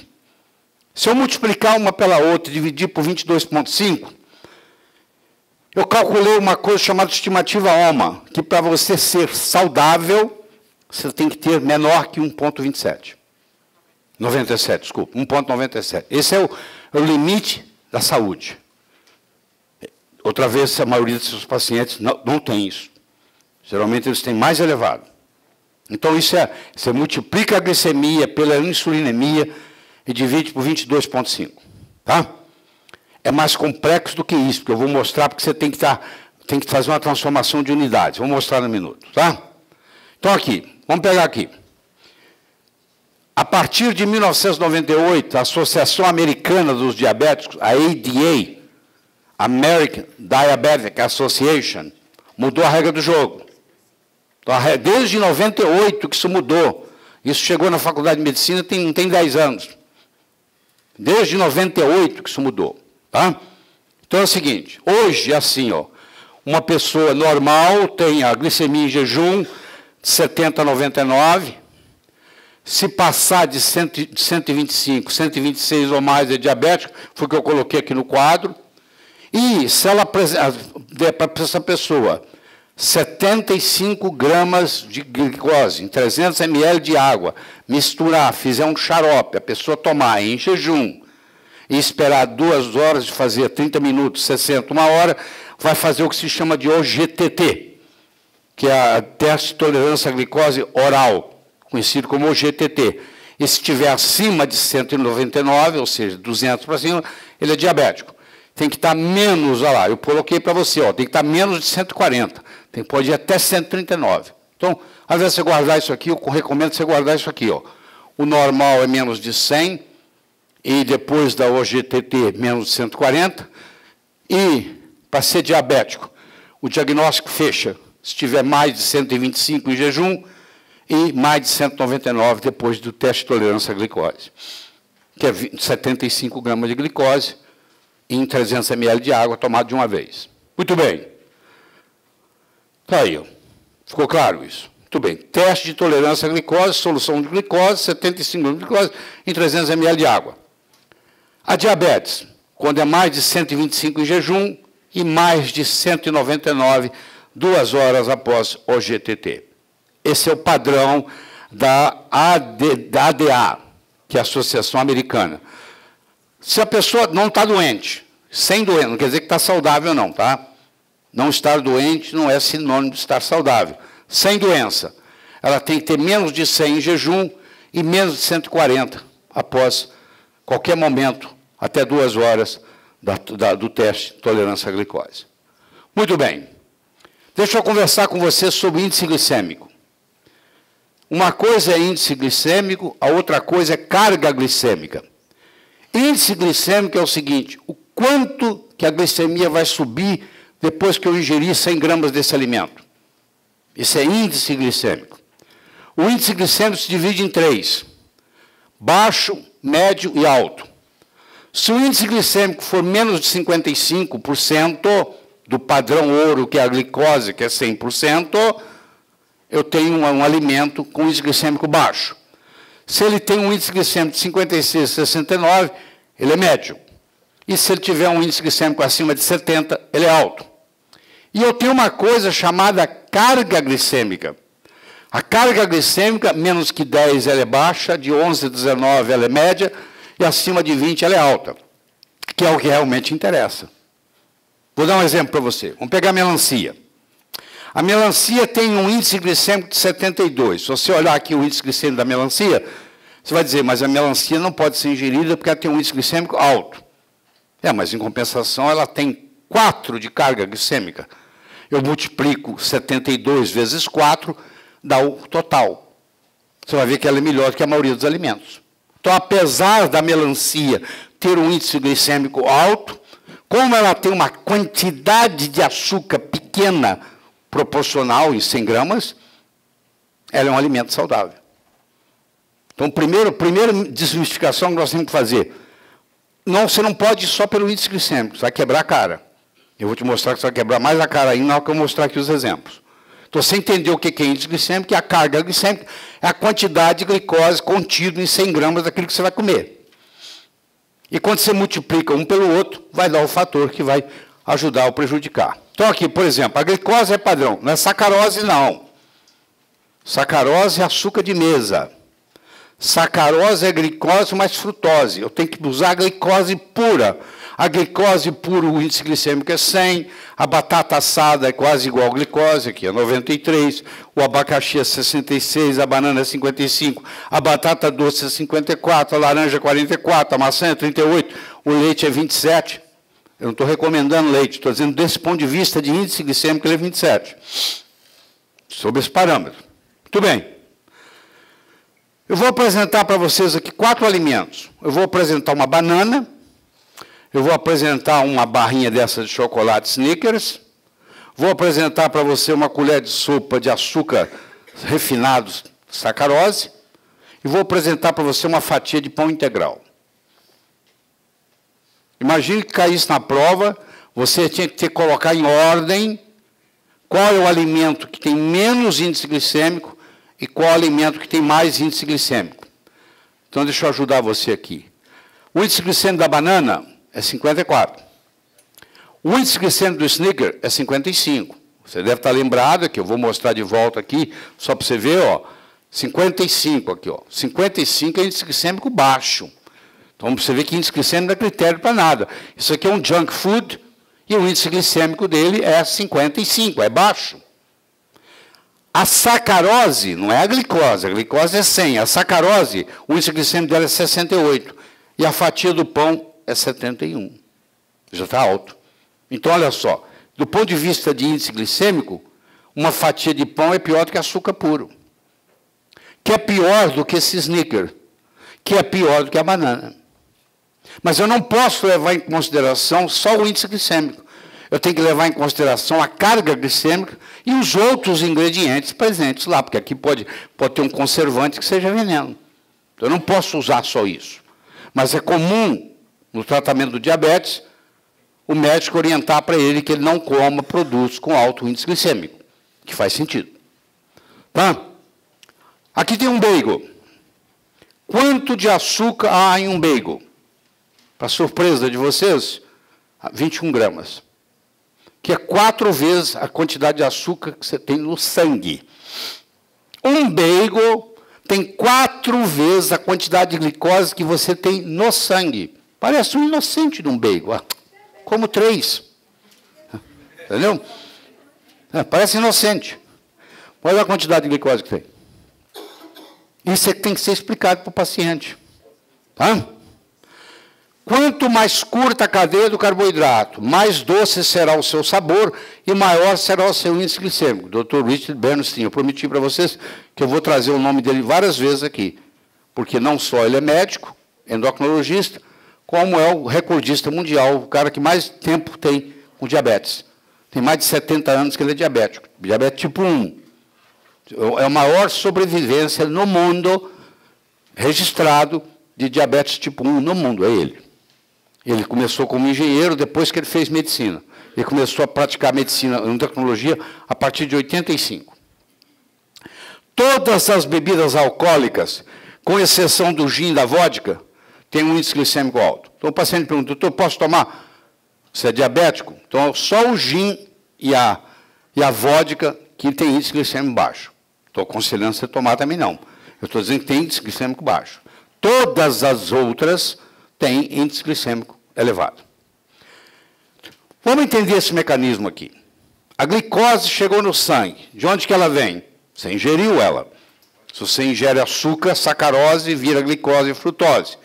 Se eu multiplicar uma pela outra e dividir por 22,5, eu calculei uma coisa chamada estimativa OMA, que para você ser saudável, você tem que ter menor que 1,27. 97, desculpa, 1,97. Esse é o limite da saúde. Outra vez, a maioria dos seus pacientes não tem isso. Geralmente, eles têm mais elevado. Então, você multiplica a glicemia pela insulinemia e divide por 22,5. Tá? É mais complexo do que isso, porque eu vou mostrar, porque você tem que fazer uma transformação de unidades. Vou mostrar no minuto. Tá? Então, aqui, vamos pegar aqui. A partir de 1998, a Associação Americana dos Diabéticos, a ADA, American Diabetic Association, mudou a regra do jogo. Então, desde 98 que isso mudou. Isso chegou na Faculdade de Medicina, não tem 10 anos. Desde 98 que isso mudou. Tá? Então é o seguinte, hoje é assim, ó, uma pessoa normal tem a glicemia em jejum de 70 a 99, se passar de 125, 126 ou mais é diabético, foi o que eu coloquei aqui no quadro, e se ela der para essa pessoa 75 gramas de glicose em 300 ml de água, misturar, fizer um xarope, a pessoa tomar em jejum e esperar 2 horas de fazer 30 minutos, 60, 1 hora, vai fazer o que se chama de OGTT, que é a teste de tolerância à glicose oral, conhecido como OGTT. E se estiver acima de 199, ou seja, 200 para cima, ele é diabético. Tem que estar menos, olha lá, eu coloquei para você, ó, tem que estar menos de 140, pode ir até 139. Então, às vezes você guardar isso aqui, eu recomendo você guardar isso aqui. Ó. O normal é menos de 100, e depois da OGTT, menos de 140, e, para ser diabético, o diagnóstico fecha se tiver mais de 125 em jejum, e mais de 199 depois do teste de tolerância à glicose, que é 75 gramas de glicose em 300 ml de água tomado de uma vez. Muito bem. Está aí. Ó. Ficou claro isso? Muito bem. Teste de tolerância à glicose, solução de glicose, 75 gramas de glicose em 300 ml de água. A diabetes, quando é mais de 125 em jejum e mais de 199 2 horas após o GTT. Esse é o padrão da ADA, que é a Associação Americana. Se a pessoa não está doente, sem doença, não quer dizer que está saudável não, tá? Não estar doente não é sinônimo de estar saudável. Sem doença, ela tem que ter menos de 100 em jejum e menos de 140 após qualquer momento, até 2 horas do teste de tolerância à glicose. Muito bem. Deixa eu conversar com você sobre índice glicêmico. Uma coisa é índice glicêmico, a outra coisa é carga glicêmica. Índice glicêmico é o seguinte, o quanto que a glicemia vai subir depois que eu ingerir 100 gramas desse alimento. Isso é índice glicêmico. O índice glicêmico se divide em 3, baixo, médio e alto. Se o índice glicêmico for menos de 55% do padrão ouro, que é a glicose, que é 100%, eu tenho um alimento com índice glicêmico baixo. Se ele tem um índice glicêmico de 56, 69, ele é médio. E se ele tiver um índice glicêmico acima de 70, ele é alto. E eu tenho uma coisa chamada carga glicêmica. A carga glicêmica, menos que 10, ela é baixa, de 11 a 19, ela é média, e acima de 20, ela é alta, que é o que realmente interessa. Vou dar um exemplo para você. Vamos pegar a melancia. A melancia tem um índice glicêmico de 72. Se você olhar aqui o índice glicêmico da melancia, você vai dizer, mas a melancia não pode ser ingerida porque ela tem um índice glicêmico alto. Mas em compensação ela tem 4 de carga glicêmica. Eu multiplico 72 vezes 4, dá o total. Você vai ver que ela é melhor do que a maioria dos alimentos. Então, apesar da melancia ter um índice glicêmico alto, como ela tem uma quantidade de açúcar pequena, proporcional em 100 gramas, ela é um alimento saudável. Então, primeira desmistificação que nós temos que fazer. Não, você não pode ir só pelo índice glicêmico, você vai quebrar a cara. Eu vou te mostrar que você vai quebrar mais a cara ainda na hora que eu mostrar aqui os exemplos. Então, você entendeu o que é índice glicêmico, que a carga glicêmica é a quantidade de glicose contida em 100 gramas daquilo que você vai comer. E quando você multiplica um pelo outro, vai dar o fator que vai ajudar ou prejudicar. Então, aqui, por exemplo, a glicose é padrão, não é sacarose, não. Sacarose é açúcar de mesa. Sacarose é glicose mais frutose. Eu tenho que usar a glicose pura. A glicose pura, o índice glicêmico é 100. A batata assada é quase igual a glicose, aqui é 93. O abacaxi é 66, a banana é 55. A batata doce é 54, a laranja é 44, a maçã é 38. O leite é 27. Eu não estou recomendando leite, estou dizendo desse ponto de vista de índice glicêmico, ele é 27. Sob esse parâmetro. Muito bem. Eu vou apresentar para vocês aqui 4 alimentos. Eu vou apresentar uma banana, eu vou apresentar uma barrinha dessa de chocolate Snickers, vou apresentar para você uma colher de sopa de açúcar refinado, sacarose, e vou apresentar para você uma fatia de pão integral. Imagine que caísse na prova, você tinha que colocar em ordem qual é o alimento que tem menos índice glicêmico e qual alimento que tem mais índice glicêmico. Então, deixa eu ajudar você aqui. O índice glicêmico da banana é 54. O índice glicêmico do Snickers é 55. Você deve estar lembrado, que eu vou mostrar de volta aqui, só para você ver, ó, 55 aqui, ó. 55 é índice glicêmico baixo. Então, você vê que índice glicêmico não é critério para nada. Isso aqui é um junk food e o índice glicêmico dele é 55, é baixo. A sacarose não é a glicose é 100. A sacarose, o índice glicêmico dela é 68. E a fatia do pão é 71. Já está alto. Então, olha só, do ponto de vista de índice glicêmico, uma fatia de pão é pior do que açúcar puro. Que é pior do que esse Snickers. Que é pior do que a banana. Mas eu não posso levar em consideração só o índice glicêmico. Eu tenho que levar em consideração a carga glicêmica e os outros ingredientes presentes lá, porque aqui pode ter um conservante que seja veneno. Então, eu não posso usar só isso. Mas é comum, no tratamento do diabetes, o médico orientar para ele que ele não coma produtos com alto índice glicêmico, que faz sentido. Tá? Aqui tem um bagel. Quanto de açúcar há em um bagel? Para surpresa de vocês, 21 gramas. Que é 4 vezes a quantidade de açúcar que você tem no sangue. Um bagel tem 4 vezes a quantidade de glicose que você tem no sangue. Parece um inocente de um bagel. Como 3. Entendeu? Parece inocente. Olha a quantidade de glicose que tem. Isso é que tem que ser explicado para o paciente. Tá? Quanto mais curta a cadeia do carboidrato, mais doce será o seu sabor e maior será o seu índice glicêmico. Dr. Richard Bernstein, eu prometi para vocês que eu vou trazer o nome dele várias vezes aqui, porque não só ele é médico, endocrinologista, como é o recordista mundial, o cara que mais tempo tem com diabetes. Tem mais de 70 anos que ele é diabético, diabetes tipo 1. É a maior sobrevivência no mundo registrado de diabetes tipo 1 no mundo, é ele. Ele começou como engenheiro depois que ele fez medicina. Ele começou a praticar medicina em tecnologia a partir de 85. Todas as bebidas alcoólicas, com exceção do gin e da vodka, têm um índice glicêmico alto. Então o paciente pergunta, doutor, posso tomar? Você é diabético? Então só o gin e a vodka que tem índice glicêmico baixo. Estou aconselhando você tomar também não. Eu estou dizendo que tem índice glicêmico baixo. Todas as outras têm índice glicêmico elevado. Vamos entender esse mecanismo aqui. A glicose chegou no sangue. De onde que ela vem? Você ingeriu ela. Se você ingere açúcar, sacarose, vira glicose e frutose.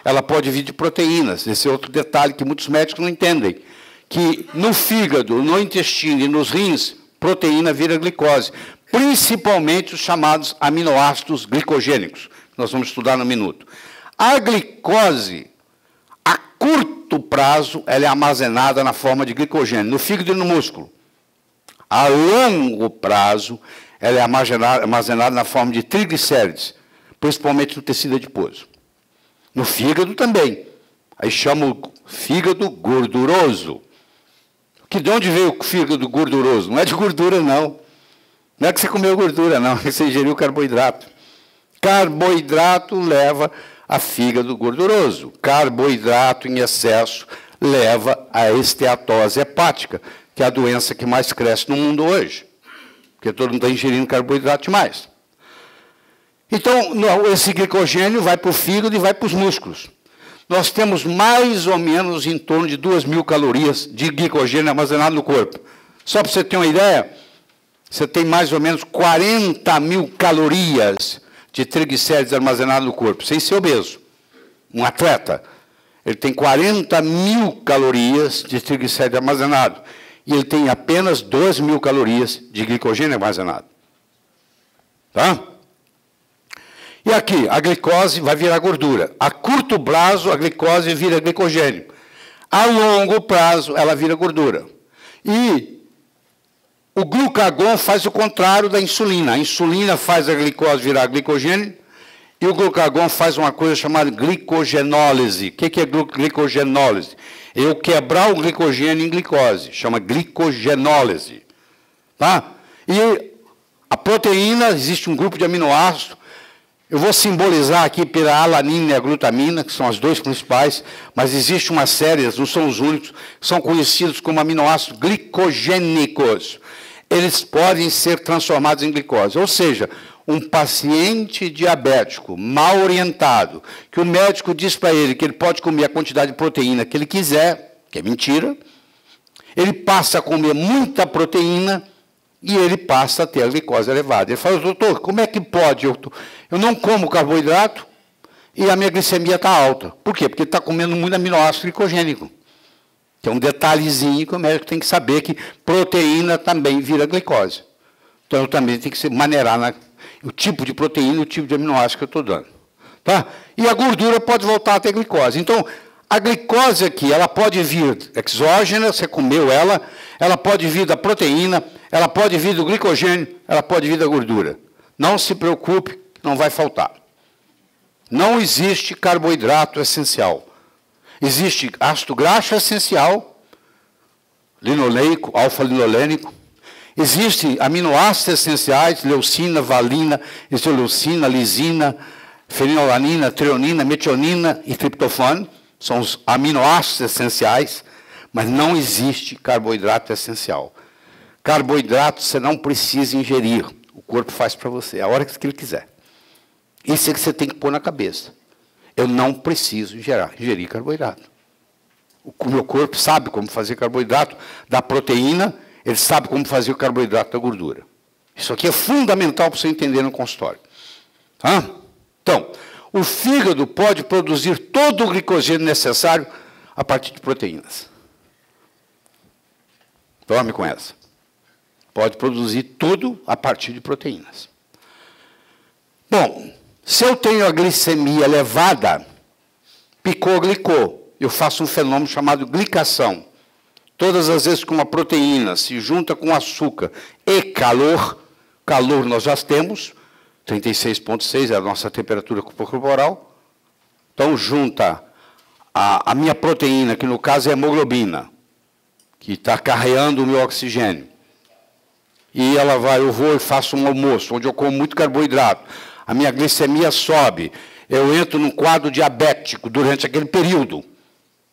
Ela pode vir de proteínas. Esse é outro detalhe que muitos médicos não entendem. Que no fígado, no intestino e nos rins, proteína vira glicose. Principalmente os chamados aminoácidos glicogênicos, que nós vamos estudar no minuto. A glicose, a curto prazo, ela é armazenada na forma de glicogênio, no fígado e no músculo. A longo prazo, ela é armazenada na forma de triglicérides, principalmente no tecido adiposo. No fígado também. Aí chama o fígado gorduroso. De onde veio o fígado gorduroso? Não é de gordura, não. Não é que você comeu gordura, não. Você ingeriu carboidrato. Carboidrato leva a fígado gorduroso. Carboidrato em excesso leva a esteatose hepática, que é a doença que mais cresce no mundo hoje. Porque todo mundo está ingerindo carboidrato demais. Então, esse glicogênio vai para o fígado e vai para os músculos. Nós temos mais ou menos em torno de 2.000 calorias de glicogênio armazenado no corpo. Só para você ter uma ideia, você tem mais ou menos 40.000 calorias de triglicérides armazenados no corpo, sem ser obeso. Um atleta, ele tem 40.000 calorias de triglicérides armazenado e ele tem apenas 2.000 calorias de glicogênio armazenado. Tá? E aqui, a glicose vai virar gordura. A curto prazo, a glicose vira glicogênio. A longo prazo, ela vira gordura. E o glucagon faz o contrário da insulina. A insulina faz a glicose virar glicogênio e o glucagon faz uma coisa chamada glicogenólise. O que é glicogenólise? É eu quebrar o glicogênio em glicose. Chama glicogenólise. Tá? E a proteína, existe um grupo de aminoácidos. Eu vou simbolizar aqui pela alanina e a glutamina, que são as duas principais, mas existe uma série, não são os únicos, são conhecidos como aminoácidos glicogênicos. Eles podem ser transformados em glicose. Ou seja, um paciente diabético mal orientado, que o médico diz para ele que ele pode comer a quantidade de proteína que ele quiser, que é mentira, ele passa a comer muita proteína e ele passa a ter a glicose elevada. Ele fala, doutor, como é que pode? Eu não como carboidrato e a minha glicemia está alta. Por quê? Porque ele está comendo muito aminoácido glicogênico. Que é um detalhezinho que o médico tem que saber que proteína também vira glicose. Então, eu também tenho que se maneirar o tipo de proteína e o tipo de aminoácido que eu estou dando. Tá? E a gordura pode voltar a ter glicose. Então, a glicose aqui, ela pode vir exógena, você comeu ela pode vir da proteína, ela pode vir do glicogênio, ela pode vir da gordura. Não se preocupe, não vai faltar. Não existe carboidrato essencial. Existe ácido graxo essencial, linoleico, alfa-linolênico. Existem aminoácidos essenciais, leucina, valina, isoleucina, lisina, fenilalanina, treonina, metionina e triptofano. São os aminoácidos essenciais, mas não existe carboidrato essencial. Carboidrato você não precisa ingerir. O corpo faz para você, a hora que ele quiser. Isso é que você tem que pôr na cabeça. Eu não preciso ingerir carboidrato. O meu corpo sabe como fazer carboidrato da proteína, ele sabe como fazer o carboidrato da gordura. Isso aqui é fundamental para você entender no consultório. Tá? Então, o fígado pode produzir todo o glicogênio necessário a partir de proteínas. Dorme com essa. Pode produzir tudo a partir de proteínas. Bom, se eu tenho a glicemia elevada, picou-glicou, eu faço um fenômeno chamado glicação. Todas as vezes que uma proteína se junta com açúcar e calor nós já temos, 36,6 é a nossa temperatura corporal, então junta a minha proteína, que no caso é a hemoglobina, que está carregando o meu oxigênio, e eu vou e faço um almoço, onde eu como muito carboidrato, a minha glicemia sobe, eu entro num quadro diabético durante aquele período.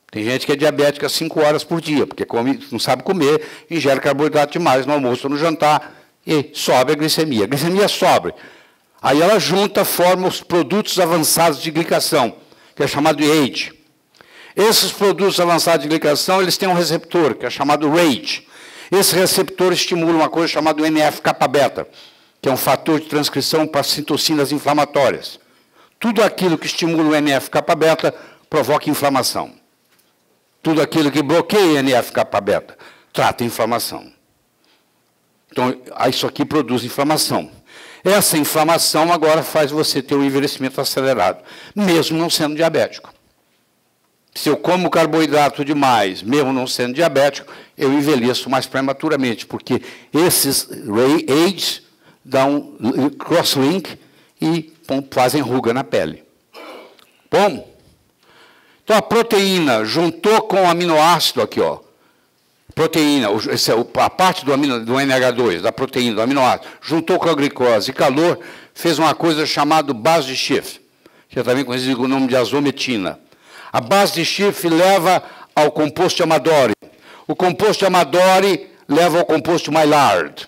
Tem gente que é diabética 5 horas por dia, porque não sabe comer, ingere carboidrato demais no almoço ou no jantar, e sobe a glicemia. A glicemia sobe. Aí ela junta, forma os produtos avançados de glicação, que é chamado de AGE. Esses produtos avançados de glicação, eles têm um receptor, que é chamado RAGE. Esse receptor estimula uma coisa chamada NF-kappa-beta, que é um fator de transcrição para citocinas inflamatórias. Tudo aquilo que estimula o NF-kappa-beta provoca inflamação. Tudo aquilo que bloqueia o NF-kappa-beta trata inflamação. Então, isso aqui produz inflamação. Essa inflamação agora faz você ter um envelhecimento acelerado, mesmo não sendo diabético. Se eu como carboidrato demais, mesmo não sendo diabético, eu envelheço mais prematuramente, porque esses AGEs dão cross-link e fazem ruga na pele. Bom, então a proteína juntou com o aminoácido aqui, ó. Proteína, a parte do NH2, da proteína, do aminoácido, juntou com a glicose e calor, fez uma coisa chamada base de Schiff, que é também conhecido com o nome de azometina. A base de Schiff leva ao composto de Amadori. O composto de Amadori leva ao composto de Maillard.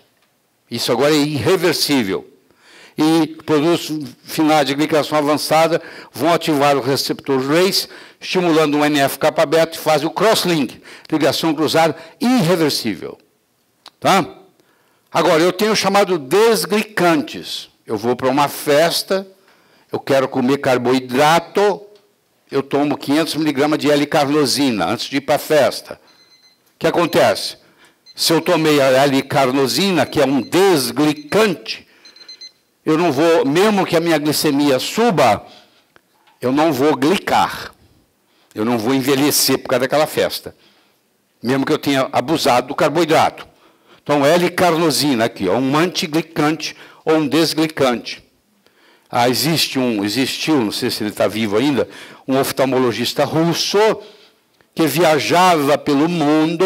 Isso agora é irreversível. E produtos finais de glicação avançada vão ativar o receptor RACE, estimulando o NF-kappa-beta e fazem o crosslink, ligação cruzada irreversível. Tá? Agora, eu tenho chamado desglicantes. Eu vou para uma festa, eu quero comer carboidrato, eu tomo 500 miligramas de L-carnosina antes de ir para a festa. O que acontece? Se eu tomei a L-carnosina, que é um desglicante, eu não vou, mesmo que a minha glicemia suba, eu não vou glicar. Eu não vou envelhecer por causa daquela festa. Mesmo que eu tenha abusado do carboidrato. Então, L-carnosina aqui, ó, um antiglicante ou um desglicante. Existiu, não sei se ele está vivo ainda, um oftalmologista russo que viajava pelo mundo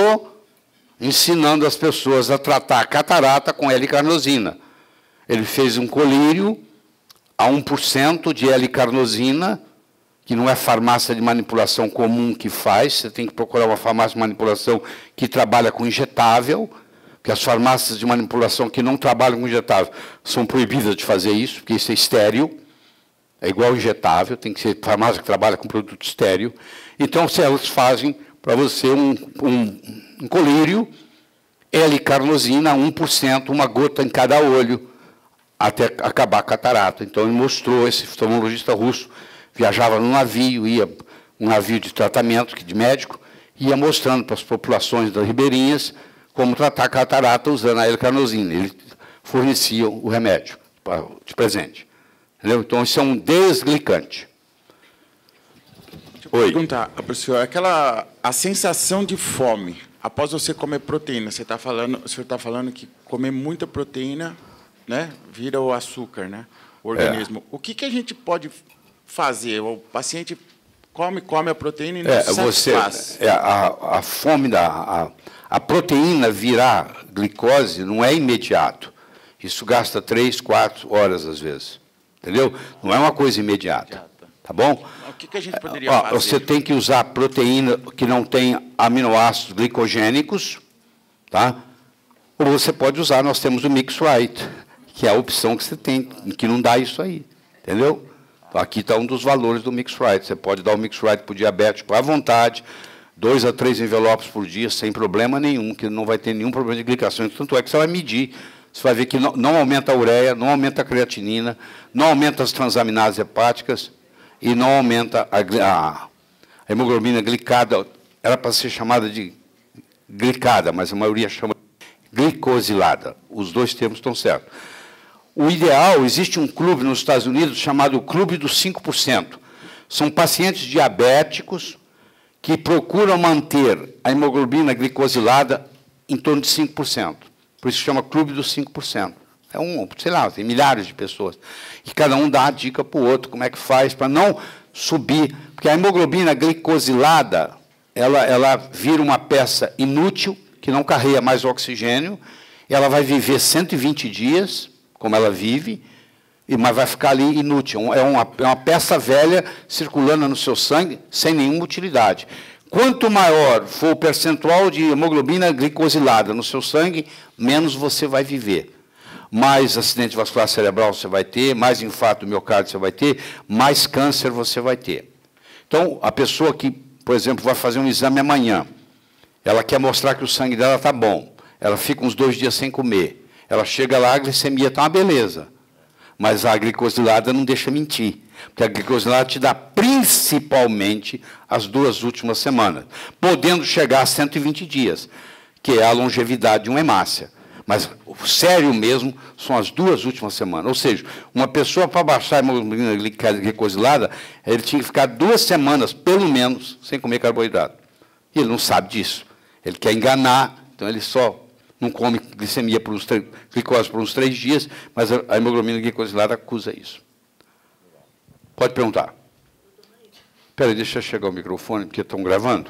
ensinando as pessoas a tratar a catarata com L-carnosina. Ele fez um colírio a 1% de L-carnosina, que não é farmácia de manipulação comum que faz, você tem que procurar uma farmácia de manipulação que trabalha com injetável, porque as farmácias de manipulação que não trabalham com injetável são proibidas de fazer isso, porque isso é estéril, é igual injetável, tem que ser farmácia que trabalha com produto estéril. Então, elas fazem para você um colírio, L-carnosina, 1%, uma gota em cada olho, até acabar a catarata. Então, ele mostrou, esse oftalmologista russo viajava num navio, um navio de tratamento, de médico, ia mostrando para as populações das ribeirinhas como tratar a catarata usando a L-carnosina. Ele fornecia o remédio de presente. Entendeu? Então, isso é um desglicante. Deixa eu perguntar, professor, a sensação de fome após você comer proteína, o senhor está falando que comer muita proteína, né, vira o açúcar, né, o organismo. O que a gente pode fazer? O paciente come a proteína e não satisfaz. A fome a proteína virar glicose não é imediato. Isso gasta 3, 4 horas às vezes. Entendeu? Não é uma coisa imediata. Tá bom? O que a gente poderia fazer? Você tem que usar proteína que não tem aminoácidos glicogênicos, tá? Ou você pode usar, nós temos o Mix Right, que é a opção que você tem, que não dá isso aí. Entendeu? Então, aqui está um dos valores do Mix Right. Você pode dar o Mix Right para o diabético à vontade, 2 a 3 envelopes por dia, sem problema nenhum, que não vai ter nenhum problema de glicação. Tanto é que você vai medir, você vai ver que não aumenta a ureia, não aumenta a creatinina, não aumenta as transaminases hepáticas e não aumenta a hemoglobina glicada. Era para ser chamada de glicada, mas a maioria chama de glicosilada. Os dois termos estão certos. O ideal, existe um clube nos Estados Unidos chamado Clube dos 5%. São pacientes diabéticos que procuram manter a hemoglobina glicosilada em torno de 5%. Por isso chama Clube dos 5%. Sei lá, tem milhares de pessoas. E cada um dá a dica para o outro, como é que faz para não subir. Porque a hemoglobina glicosilada, ela vira uma peça inútil, que não carrega mais oxigênio, ela vai viver 120 dias, como ela vive, mas vai ficar ali inútil. É uma peça velha circulando no seu sangue, sem nenhuma utilidade. Quanto maior for o percentual de hemoglobina glicosilada no seu sangue, menos você vai viver. Mais acidente vascular cerebral você vai ter, mais infarto do miocárdio você vai ter, mais câncer você vai ter. Então, a pessoa que, por exemplo, vai fazer um exame amanhã, ela quer mostrar que o sangue dela está bom, ela fica uns 2 dias sem comer, ela chega lá, a glicemia está uma beleza, mas a glicosilada não deixa mentir, porque a glicosilada te dá principalmente as 2 últimas semanas, podendo chegar a 120 dias, que é a longevidade de uma hemácia. Mas o sério mesmo são as 2 últimas semanas. Ou seja, uma pessoa, para baixar a hemoglobina glicosilada, ele tinha que ficar 2 semanas, pelo menos, sem comer carboidrato. E ele não sabe disso. Ele quer enganar, então ele só não come glicose por uns 3 dias, mas a hemoglobina glicosilada acusa isso. Pode perguntar. Espera aí, deixa eu chegar o microfone, porque estão gravando.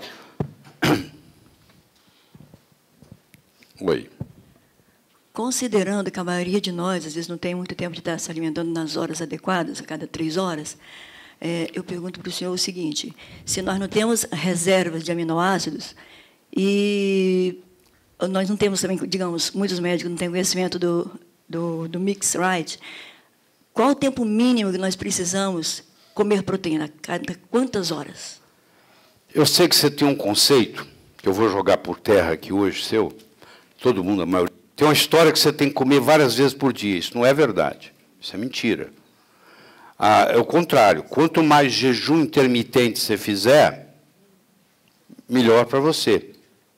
Oi. Considerando que a maioria de nós, às vezes, não tem muito tempo de estar se alimentando nas horas adequadas, a cada 3 horas, eu pergunto para o senhor o seguinte: se nós não temos reservas de aminoácidos e nós não temos também, digamos, muitos médicos não têm conhecimento do mix right, qual o tempo mínimo que nós precisamos comer proteína? Cada quantas horas? Eu sei que você tem um conceito, que eu vou jogar por terra aqui hoje, seu, todo mundo, a maioria. Tem uma história que você tem que comer várias vezes por dia. Isso não é verdade. Isso é mentira. É o contrário. Quanto mais jejum intermitente você fizer, melhor para você.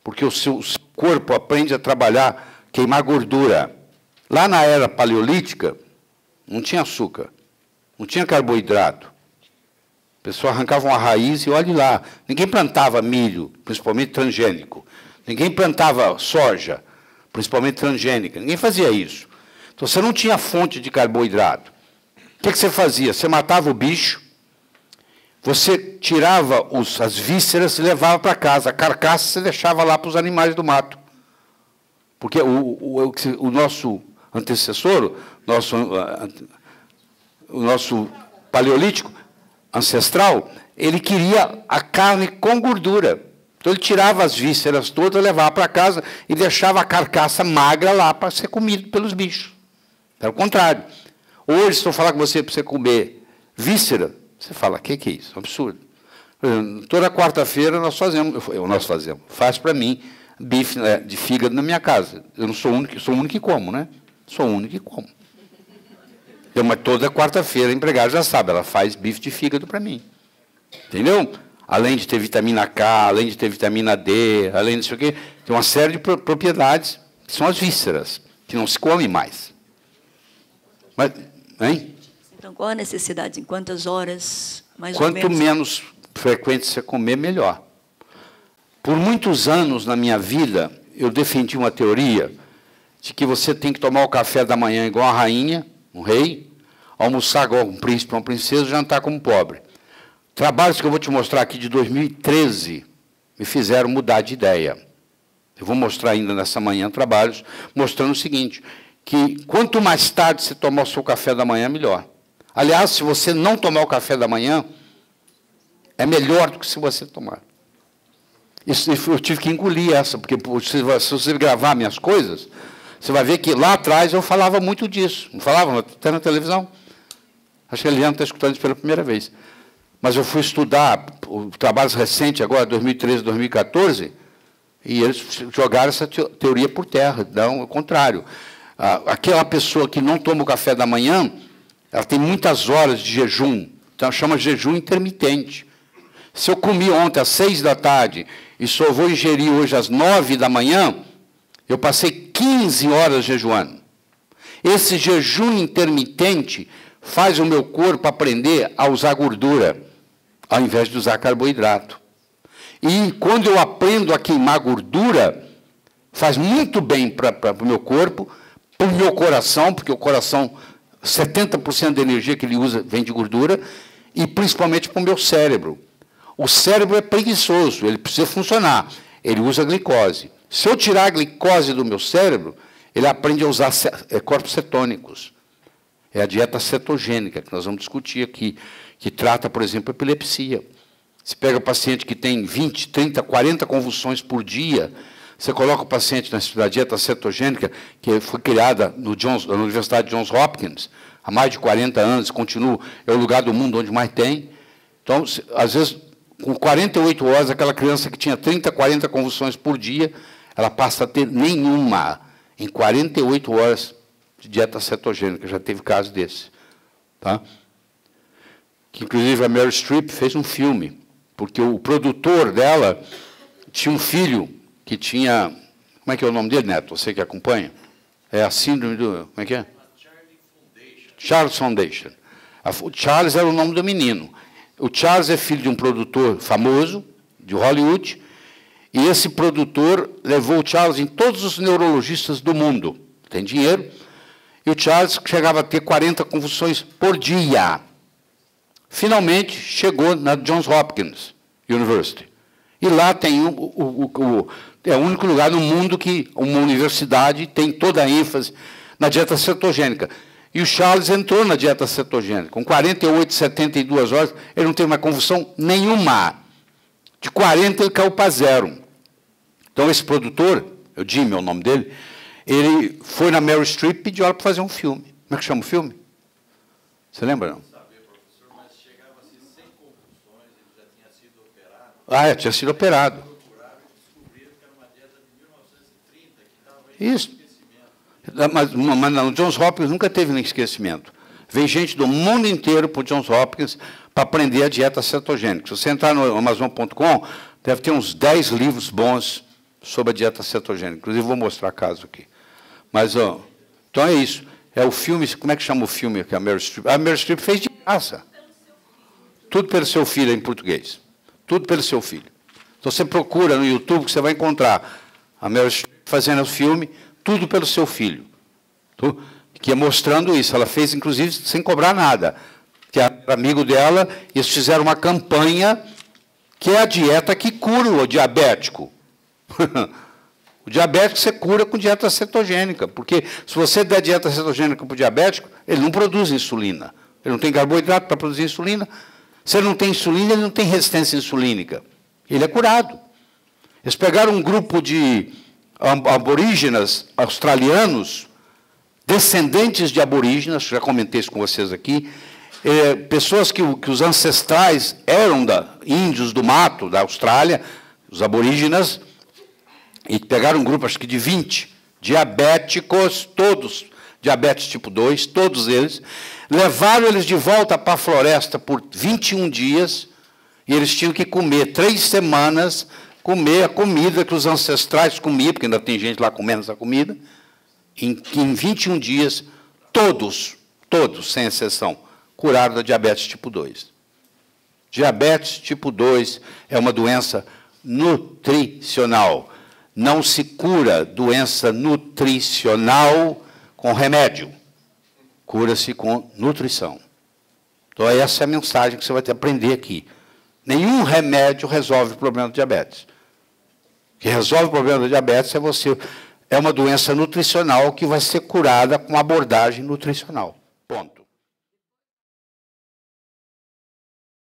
Porque o seu corpo aprende a trabalhar, queimar gordura. Lá na era paleolítica, não tinha açúcar, não tinha carboidrato. A pessoa arrancava uma raiz e olhe lá. Ninguém plantava milho, principalmente transgênico. Ninguém plantava soja, principalmente transgênica. Ninguém fazia isso. Então, você não tinha fonte de carboidrato. O que você fazia? Você matava o bicho, você tirava as vísceras e levava para casa. A carcaça você deixava lá para os animais do mato. Porque o nosso antecessor, o nosso paleolítico ancestral, ele queria a carne com gordura. Então, ele tirava as vísceras todas, levava para casa e deixava a carcaça magra lá para ser comido pelos bichos. Era o contrário. Hoje, se eu falar com você para você comer víscera, você fala, o que é isso? É um absurdo. Toda quarta-feira nós fazemos, faz para mim, bife de fígado na minha casa. Eu não sou o único, sou o único que como, né? Sou o único que como. Mas toda quarta-feira a empregada já sabe, ela faz bife de fígado para mim. Entendeu? Além de ter vitamina K, além de ter vitamina D, além disso aqui, tem uma série de propriedades, que são as vísceras, que não se come mais. Mas, hein? Então, qual a necessidade? Em quantas horas, mais ou menos? Quanto menos frequente você comer, melhor. Por muitos anos na minha vida, eu defendi uma teoria de que você tem que tomar o café da manhã igual a rainha, um rei, almoçar igual um príncipe, uma princesa, jantar como pobre. Trabalhos que eu vou te mostrar aqui de 2013 me fizeram mudar de ideia. Eu vou mostrar ainda nessa manhã trabalhos mostrando o seguinte, que quanto mais tarde você tomar o seu café da manhã, melhor. Aliás, se você não tomar o café da manhã, é melhor do que se você tomar. Isso, eu tive que engolir essa, porque se você gravar minhas coisas, você vai ver que lá atrás eu falava muito disso. Não falava até na televisão. Acho que a Eliana está escutando isso pela primeira vez. Mas eu fui estudar trabalhos recentes, agora, 2013, 2014, e eles jogaram essa teoria por terra, dão o contrário. Aquela pessoa que não toma o café da manhã, ela tem muitas horas de jejum, então chama jejum intermitente. Se eu comi ontem às 6 da tarde e só vou ingerir hoje às 9 da manhã, eu passei 15 horas jejuando. Esse jejum intermitente faz o meu corpo aprender a usar gordura, ao invés de usar carboidrato. E quando eu aprendo a queimar gordura, faz muito bem para o meu corpo, para o meu coração, porque o coração, 70% da energia que ele usa vem de gordura, e principalmente para o meu cérebro. O cérebro é preguiçoso, ele precisa funcionar, ele usa glicose. Se eu tirar a glicose do meu cérebro, ele aprende a usar corpos cetônicos. É a dieta cetogênica, que nós vamos discutir aqui, que trata, por exemplo, a epilepsia. Você pega o paciente que tem 20, 30, 40 convulsões por dia, você coloca o paciente na dieta cetogênica, que foi criada na Universidade Johns Hopkins, há mais de 40 anos, continua, é o lugar do mundo onde mais tem. Então, às vezes, com 48 horas, aquela criança que tinha 30, 40 convulsões por dia, ela passa a ter nenhuma, em 48 horas de dieta cetogênica. Já teve caso desse. Tá? Que, inclusive, a Meryl Streep fez um filme, porque o produtor dela tinha um filho que tinha... Como é que é o nome dele, Neto? Você que acompanha? É a síndrome do... Como é que é? Charles Foundation. O Charles era o nome do menino. O Charles é filho de um produtor famoso, de Hollywood, e esse produtor levou o Charles em todos os neurologistas do mundo. Tem dinheiro. E o Charles chegava a ter 40 convulsões por dia. finalmente chegou na Johns Hopkins University. E lá tem é o único lugar no mundo que uma universidade tem toda a ênfase na dieta cetogênica. E o Charles entrou na dieta cetogênica. Com 48, 72 horas, ele não teve uma convulsão nenhuma. De 40, ele caiu para 0. Então, esse produtor, o Jimmy é o nome dele, ele foi na Meryl Streep e pediu ela para fazer um filme. Como é que chama o filme? Você lembra, não? Mas chegava-se sem convulsões, ele já tinha sido operado. Ah, tinha sido operado. Procuraram e descobriram que era uma dieta de 1930, que estava em esquecimento. Mas no Johns Hopkins nunca teve nem esquecimento. Vem gente do mundo inteiro para o Johns Hopkins para aprender a dieta cetogênica. Se você entrar no Amazon.com, deve ter uns 10 livros bons sobre a dieta cetogênica. Inclusive, vou mostrar caso aqui. Mas, então é isso. É o filme, como é que chama o filme que a Meryl Streep? A Meryl Streep fez de graça. Tudo pelo seu filho em português. Tudo pelo seu filho. Então você procura no YouTube que você vai encontrar a Meryl Streep fazendo o filme, tudo pelo seu filho. Que é mostrando isso. Ela fez, inclusive, sem cobrar nada. Que era amigo dela, e eles fizeram uma campanha que é a dieta que cura o diabético. O diabético você cura com dieta cetogênica, porque se você der dieta cetogênica para o diabético, ele não produz insulina. Ele não tem carboidrato para produzir insulina. Se ele não tem insulina, ele não tem resistência insulínica. Ele é curado. Eles pegaram um grupo de aborígenas australianos, descendentes de aborígenas, já comentei isso com vocês aqui, pessoas que os ancestrais eram índios do mato, da Austrália, os aborígenas, e pegaram um grupo, acho que de 20, diabéticos, todos, diabetes tipo 2, todos eles, levaram eles de volta para a floresta por 21 dias, e eles tinham que comer 3 semanas, comer a comida que os ancestrais comiam, porque ainda tem gente lá comendo essa comida, em 21 dias, todos, sem exceção, curaram da diabetes tipo 2. Diabetes tipo 2 é uma doença nutricional. Não se cura doença nutricional com remédio. Cura-se com nutrição. Então, essa é a mensagem que você vai ter que aprender aqui. Nenhum remédio resolve o problema do diabetes. O que resolve o problema do diabetes é uma doença nutricional que vai ser curada com abordagem nutricional. Ponto.